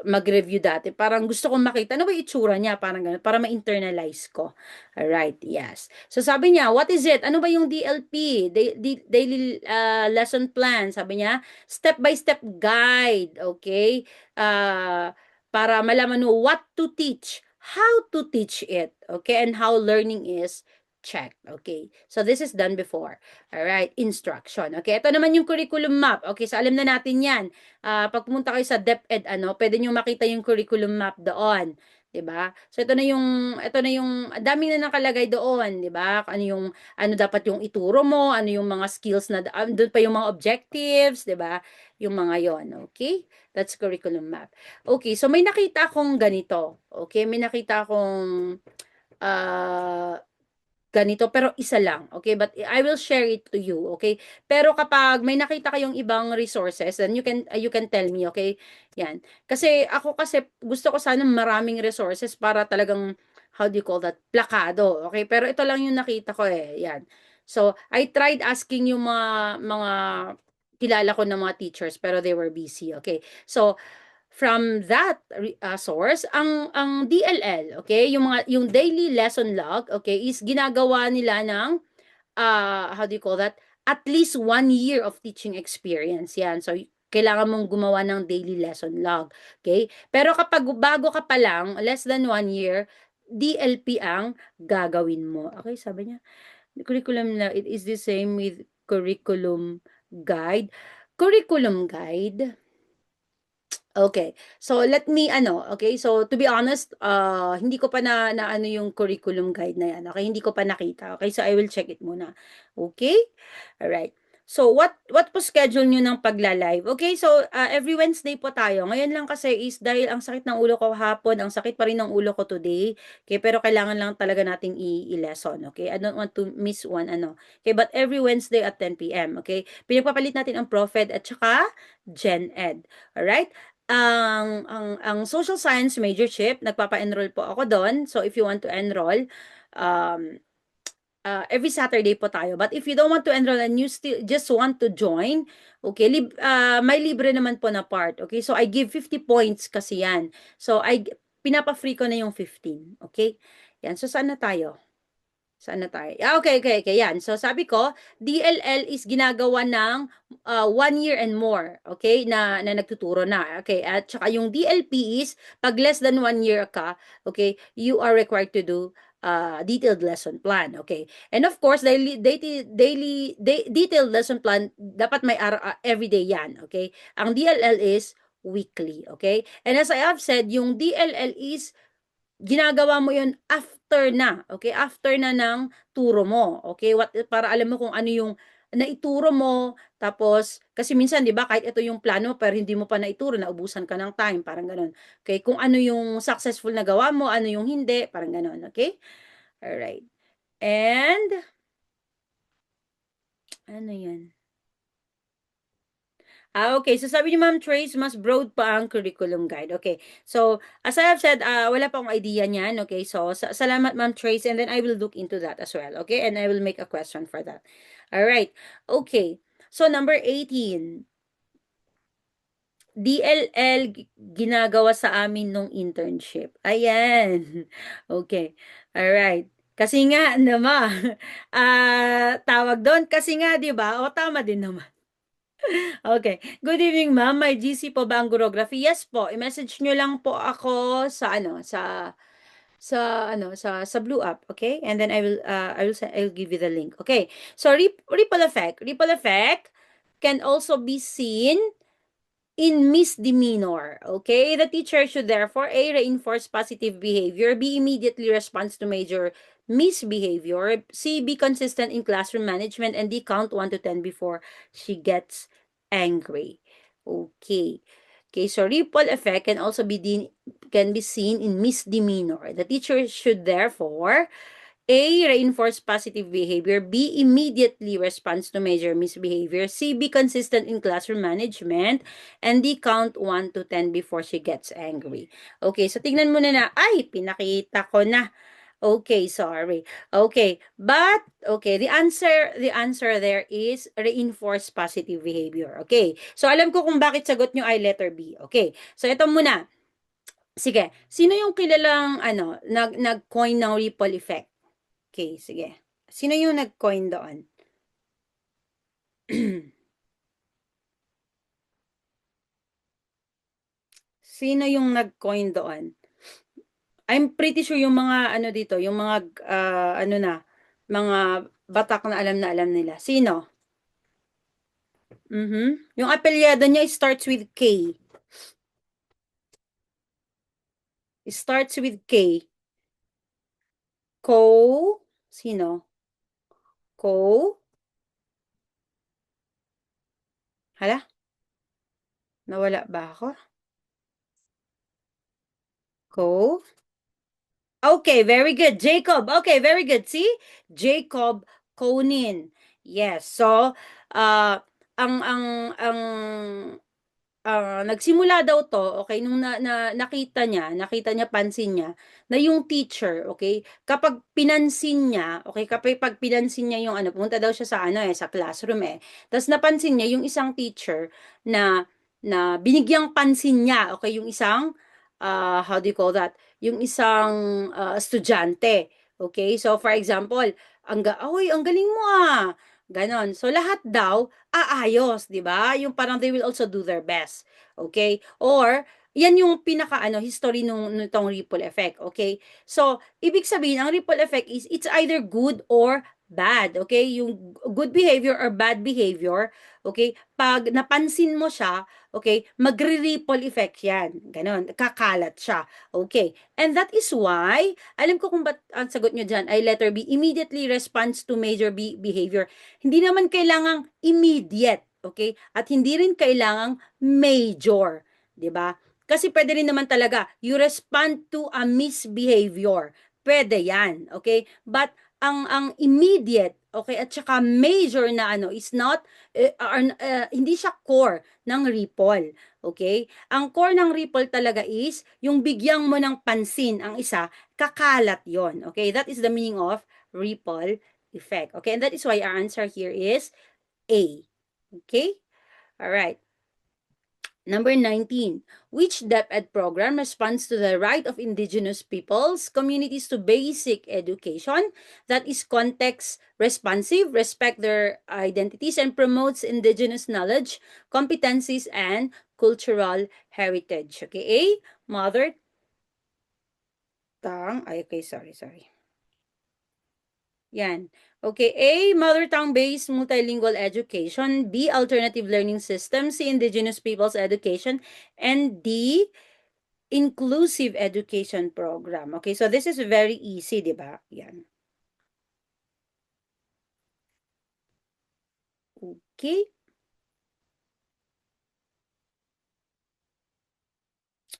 mag-review dati. Parang gusto kong makita ano ba itsura niya, parang ganun, para ma-internalize ko. Alright, yes. So sabi niya, what is it? Ano ba yung DLP? Daily lesson plan. Sabi niya, step-by-step guide. Okay? Para malaman mo what to teach, how to teach it. Okay? And how learning is check. Okay. So this is done before. All right. Instruction. Okay. Ito naman yung curriculum map. Okay. So alam na natin yan. Pag pumunta kayo sa DepEd, pwede nyo makita yung curriculum map doon. 'Di ba? So ito na yung dami na nakalagay doon, 'di ba? Ano dapat yung ituro mo, ano yung mga skills na doon pa yung mga objectives, 'di ba? Yung mga 'yon, okay? That's curriculum map. Okay, so may nakita akong ganito. Okay, may nakita akong uh, ganito pero isa lang, okay? But I will share it to you, okay? Pero kapag may nakita kayong ibang resources, then you can tell me, okay? Yan. Kasi gusto ko sana maraming resources para talagang how do you call that? Plakado, okay? Pero ito lang yung nakita ko eh. Yan. So, I tried asking yung mga kilala ko ng mga teachers pero they were busy, okay? So, from that source ang DLL, okay, yung daily lesson log, okay, is ginagawa nila ng how do you call that, at least 1 year of teaching experience yan. So kailangan mong gumawa ng daily lesson log, okay? Pero kapag bago ka pa lang, less than 1 year, DLP ang gagawin mo. Okay, sabi niya curriculum na it is the same with guide curriculum guide. Okay. So let me okay, so to be honest, hindi ko pa na ano yung curriculum guide na yan. Okay, hindi ko pa nakita. Okay, so I will check it muna. Okay? All right. So what po schedule niyo ng pagla-live? Okay, so every Wednesday po tayo. Ngayon lang kasi is dahil ang sakit ng ulo ko hapon, ang sakit pa rin ng ulo ko today. Okay, pero kailangan lang talaga nating i-lesson, okay? I don't want to miss one Okay, but every Wednesday at 10 p.m., okay? Pinagpapalit natin ang Prophed at saka Gen Ed. All right? Ang social science majorship, nagpapa-enroll po ako doon. So if you want to enroll, um, every Saturday po tayo. But if you don't want to enroll and you still just want to join, okay, may libre naman po na part. Okay, so I give 50 points kasi yan. So pinapa-free ko na yung 15. Okay, yan. So saan na tayo? Saan na tayo? Okay, okay, okay. Yan. So, sabi ko, DLL is ginagawa ng 1 year and more. Okay? Na nagtuturo na. Okay? At saka yung DLP is, pag less than 1 year ka, okay, you are required to do detailed lesson plan. Okay? And of course, detailed lesson plan, dapat may everyday yan. Okay? Ang DLL is weekly. Okay? And as I have said, yung DLL is ginagawa mo 'yun after na, okay? After na ng turo mo, okay? Para alam mo kung ano yung naituro mo, tapos kasi minsan 'di ba kahit ito yung plano pero hindi mo pa naituro, naubusan ka ng time, parang gano'n. Okay, kung ano yung successful na gawa mo, ano yung hindi, parang gano'n, okay? Alright. And ano 'yan? Okay. So sabi ni Ma'am Trace, mas broad pa ang curriculum guide. Okay. So, as I have said, wala pa akong idea niyan. Okay. So, salamat Ma'am Trace, and then I will look into that as well. Okay. And I will make a question for that. All right. Okay. So, number 18. DLL ginagawa sa amin nung internship. Ayan. Okay. All right. Kasi nga naman, tawag doon, kasi nga, di ba? O, tama din naman. Okay. Good evening, ma'am. May GC po ba ang Gurography? Yes po. I-message nyo lang po ako sa Blue App, okay? And then I'll give you the link. Okay. So ripple effect. Ripple effect can also be seen in misdemeanor. Okay? The teacher should therefore A, reinforce positive behavior, B, immediately responds to major misbehavior, C, be consistent in classroom management, and D, count 1 to 10 before she gets angry. Okay. Okay, so ripple effect can be seen in misdemeanor. The teacher should therefore A, reinforce positive behavior. B, immediately responds to major misbehavior. C, be consistent in classroom management. And D, count 1 to 10 before she gets angry. Okay, so tingnan mo na. Ay, pinakita ko na. Okay, sorry. Okay, but okay, the answer there is reinforce positive behavior. Okay. So alam ko kung bakit sagot nyo ay letter B. Okay. So ito muna. Sige, sino yung kilalang nag-coin ng ripple effect? Okay, sige. Sino yung nag-coin doon? Sino yung nag-coin doon? I'm pretty sure yung mga dito, yung mga ano na, Mga batak na alam nila. Sino? Yung apelyado niya starts with K. Starts with K. Ko? Sino? Ko? Hala? Nawala ba ako? Ko? Okay, very good. Jacob. Okay, very good. See? Jacob Conin. Yes. So, ang nagsimula daw 'to, okay, nung nakita niya, pansin niya na yung teacher, okay, kapag pinansin niya, okay, kapag pinansin niya yung ano, pumunta daw siya sa ano, sa classroom, ta's napansin niya yung isang teacher na binigyang pansin niya, okay, yung isang, how do you call that, yung isang, estudyante, okay. So, for example, "Uy, ang galing mo, gano'n. So, lahat daw aayos, 'di ba? Yung parang they will also do their best, okay? Or yan yung pinaka-ano, history nitong ripple effect, okay? So, ibig sabihin, ang ripple effect is it's either good or bad, okay? Yung good behavior or bad behavior, okay? Pag napansin mo siya, okay, magre-ripple effect yan. Ganon, kakalat siya. Okay. And that is why, alam ko kung ba't ang sagot nyo dyan ay letter B, immediately responds to major behavior. Hindi naman kailangang immediate, okay? At hindi rin kailangang major, 'di ba? Kasi pwede rin naman talaga you respond to a misbehavior. Pwede 'yan, okay? But ang immediate, okay, at saka major na ano is not hindi siya core ng ripple, okay? Ang core ng ripple talaga is yung bigyang mo ng pansin ang isa, kakalat 'yon, okay? That is the meaning of ripple effect. Okay, and that is why our answer here is A. Okay, all right. Number 19. Which DepEd program responds to the right of indigenous peoples, communities to basic education that is context responsive, respect their identities, and promotes indigenous knowledge, competencies, and cultural heritage? Okay, A, mother tongue. Ay, okay, sorry. Yan. Okay, A, mother tongue-based multilingual education. B, alternative learning system. C, indigenous people's education. And D, inclusive education program. Okay, so this is very easy, di ba? Yan. Okay.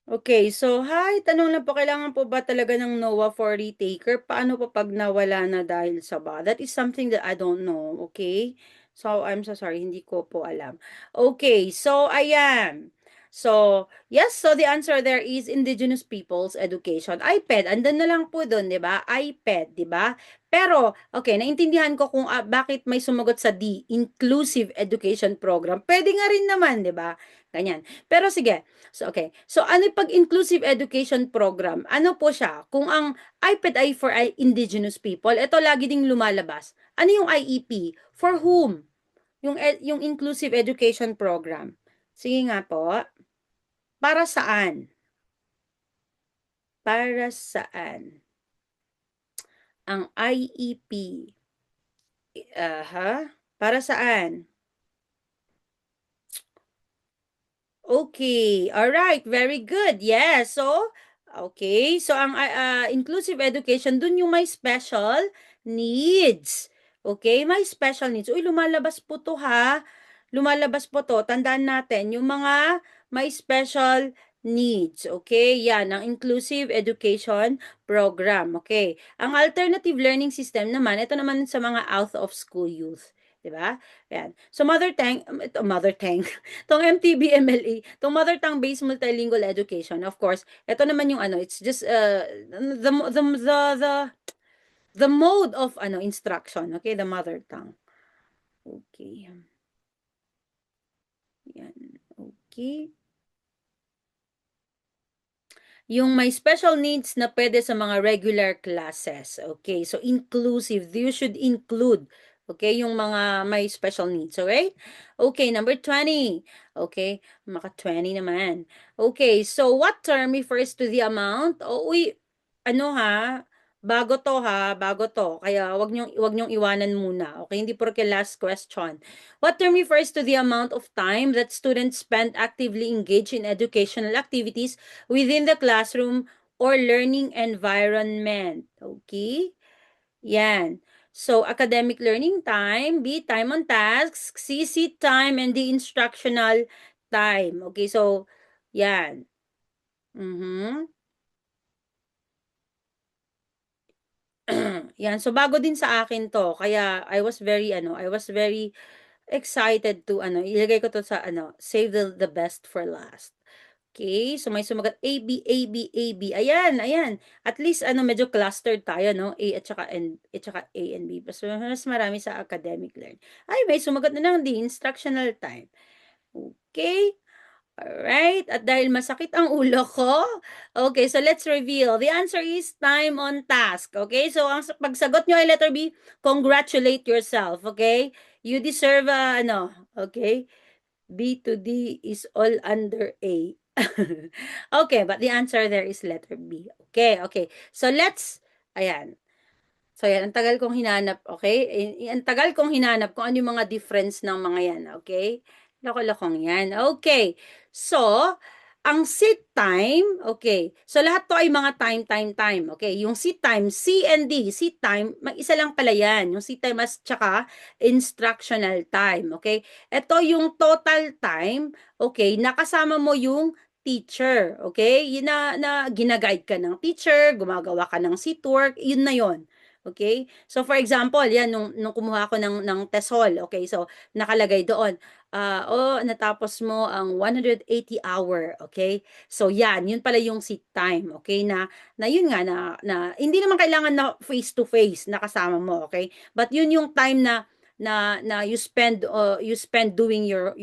Okay, so hi, tanong lang po, kailangan po ba talaga ng NOAA for retaker? Paano po pag nawala na dahil sa ba? That is something that I don't know, okay? So, I'm so sorry, hindi ko po alam. Okay, so ayan. So, yes, so the answer there is Indigenous Peoples Education. IPED, andun na lang po doon, di ba? IPED, di ba? Pero, okay, naintindihan ko kung bakit may sumagot sa D, Inclusive Education Program. Pwede nga rin naman, di ba? Ganyan. Pero sige, so, okay. So, ano yung pag-inclusive education program? Ano po siya? Kung ang IPED ay for indigenous people, ito lagi ding lumalabas. Ano yung IEP? For whom? Yung inclusive education program. Sige nga po. Para saan? Para saan? Ang IEP. Para saan? Okay. All right. Very good. Yes. So, okay. So, ang inclusive education, dun yung may special needs. Okay? May special needs. Uy, lumalabas po to, ha? Lumalabas po to. Tandaan natin, yung mga may special needs. Okay? Yan, ang inclusive education program. Okay? Ang alternative learning system naman, ito naman sa mga out of school youth. Diba? Yan. So, mother tongue, tong MTB-MLE, tong mother tongue-based multilingual education, of course, ito naman yung ano, it's just the mode of ano instruction, okay, the mother tongue. Okay. Yan. Okay. Yung may special needs na pwede sa mga regular classes. Okay, so inclusive. You should include, okay, yung mga may special needs. Okay? Okay, number 20. Okay, maka 20 naman. Okay, so what term refers to the amount? O, uy, ano ha? bago to ha, bago to. Kaya wag niyong iwanan muna. Okay, hindi porke last question. What term refers to the amount of time that students spend actively engaged in educational activities within the classroom or learning environment? Okay? Yan. So, academic learning time, B, time on tasks, C, seat time, and D, instructional time. Okay, so, yan. Mhm. Yan. So, bago din sa akin to. Kaya, I was very excited to, ilagay ko to sa, save the best for last. Okay, so may sumagot A, B, A, B, A, B. Ayan, ayan. At least, medyo clustered tayo, no? A at saka A and B. Mas marami sa academic learn. Ay, may sumagot na ng D, instructional time. Okay. Alright, at dahil masakit ang ulo ko, okay, so let's reveal. The answer is time on task. Okay, so ang pagsagot nyo ay letter B, congratulate yourself. Okay, you deserve okay, B to D is all under A. Okay, but the answer there is letter B. Okay, okay. So ayan. So yan, ang tagal kong hinanap, okay? Ang tagal kong hinanap kung ano yung mga difference ng mga yan, okay? Loko-lokong yan. Okay. So, ang seat time, okay. So, lahat to ay mga time. Okay. Yung seat time, C and D, seat time, mag-isa lang pala yan. Yung seat time as tsaka instructional time, okay. Ito yung total time, okay, nakasama mo yung teacher, okay. Yun na ginaguide ka ng teacher, gumagawa ka ng seat work, yun na yun. Okay? So, for example, yan, nung kumuha ako ng TESOL, okay? So, nakalagay doon, natapos mo ang 180 hour, okay? So, yan, yun pala yung seat time, okay? Na yun nga, na hindi naman kailangan na face-to-face na kasama mo, okay? But yun yung time na you spend doing your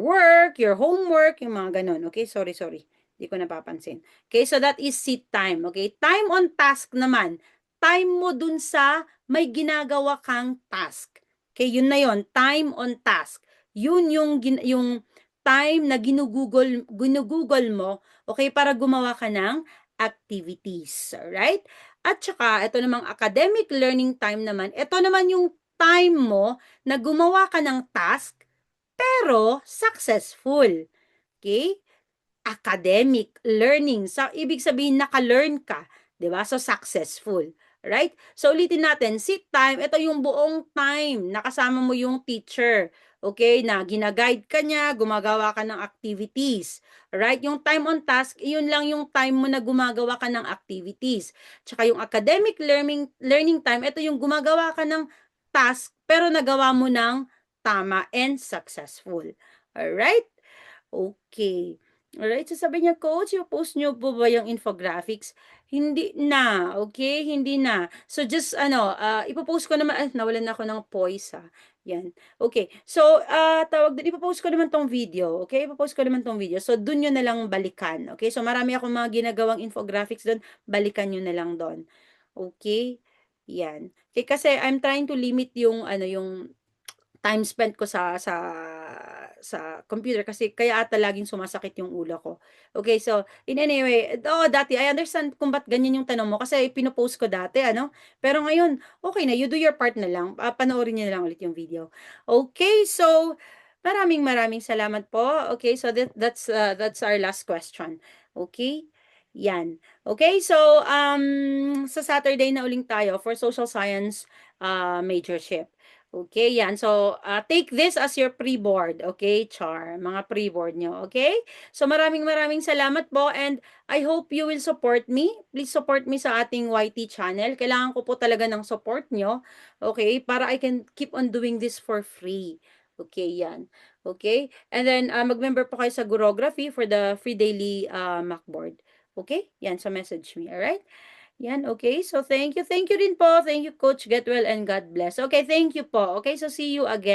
work, your homework, yung mga ganun. Okay, sorry. Hindi ko napapansin. Okay, so that is seat time. Okay, time on task naman. Time mo dun sa may ginagawa kang task. Okay, yun na yun. Time on task. Yun yung time na ginugugol mo, okay, para gumawa ka ng activities. Alright? At saka, ito namang academic learning time naman. Ito naman yung time mo na gumawa ka ng task pero successful. Okay? Academic learning. So, ibig sabihin, naka-learn ka. 'Di ba? So, successful. Right? So, ulitin natin. Seat time, ito yung buong time. Nakasama mo yung teacher. Okay? Na ginaguide ka niya, gumagawa ka ng activities. Right? Yung time on task, yun lang yung time mo na gumagawa ka ng activities. Tsaka yung academic learning time, ito yung gumagawa ka ng task, pero nagawa mo ng tama and successful. Alright? Okay. Alright, so sabi niya, Coach, yung post niyo po ba yung infographics? Hindi na, okay? Hindi na. So just ipopost ko naman, nawalan na ako ng poise Yan. Okay. So, tawag din, ipopost ko naman tong video, okay? Ipopost ko naman tong video. So, dun nyo na lang balikan, okay? So, marami akong mga ginagawang infographics doon, balikan nyo na lang doon. Okay? Yan. Okay, kasi I'm trying to limit yung yung time spent ko sa computer kasi kaya ata laging sumasakit yung ulo ko. Okay, so in anyway, dati I understand kung ba't ganyan yung tanong mo kasi pinopost ko dati, Pero ngayon, okay na, you do your part na lang. Panoorin niyo na lang ulit yung video. Okay, so maraming salamat po. Okay, so that's our last question. Okay? Yan. Okay, so sa Saturday na uling tayo for social science majorship. Okay, yan. So, take this as your pre-board. Okay, Char? Mga pre-board nyo. Okay? So, maraming salamat po and I hope you will support me. Please support me sa ating YT channel. Kailangan ko po talaga ng support nyo. Okay? Para I can keep on doing this for free. Okay, yan. Okay? And then, mag-member po kayo sa Gurography for the free daily Macboard. Okay? Yan. So, message me. Alright? Yan, okay. So, thank you. Thank you din po. Thank you, Coach. Get well and God bless. Okay, thank you po. Okay, so see you again.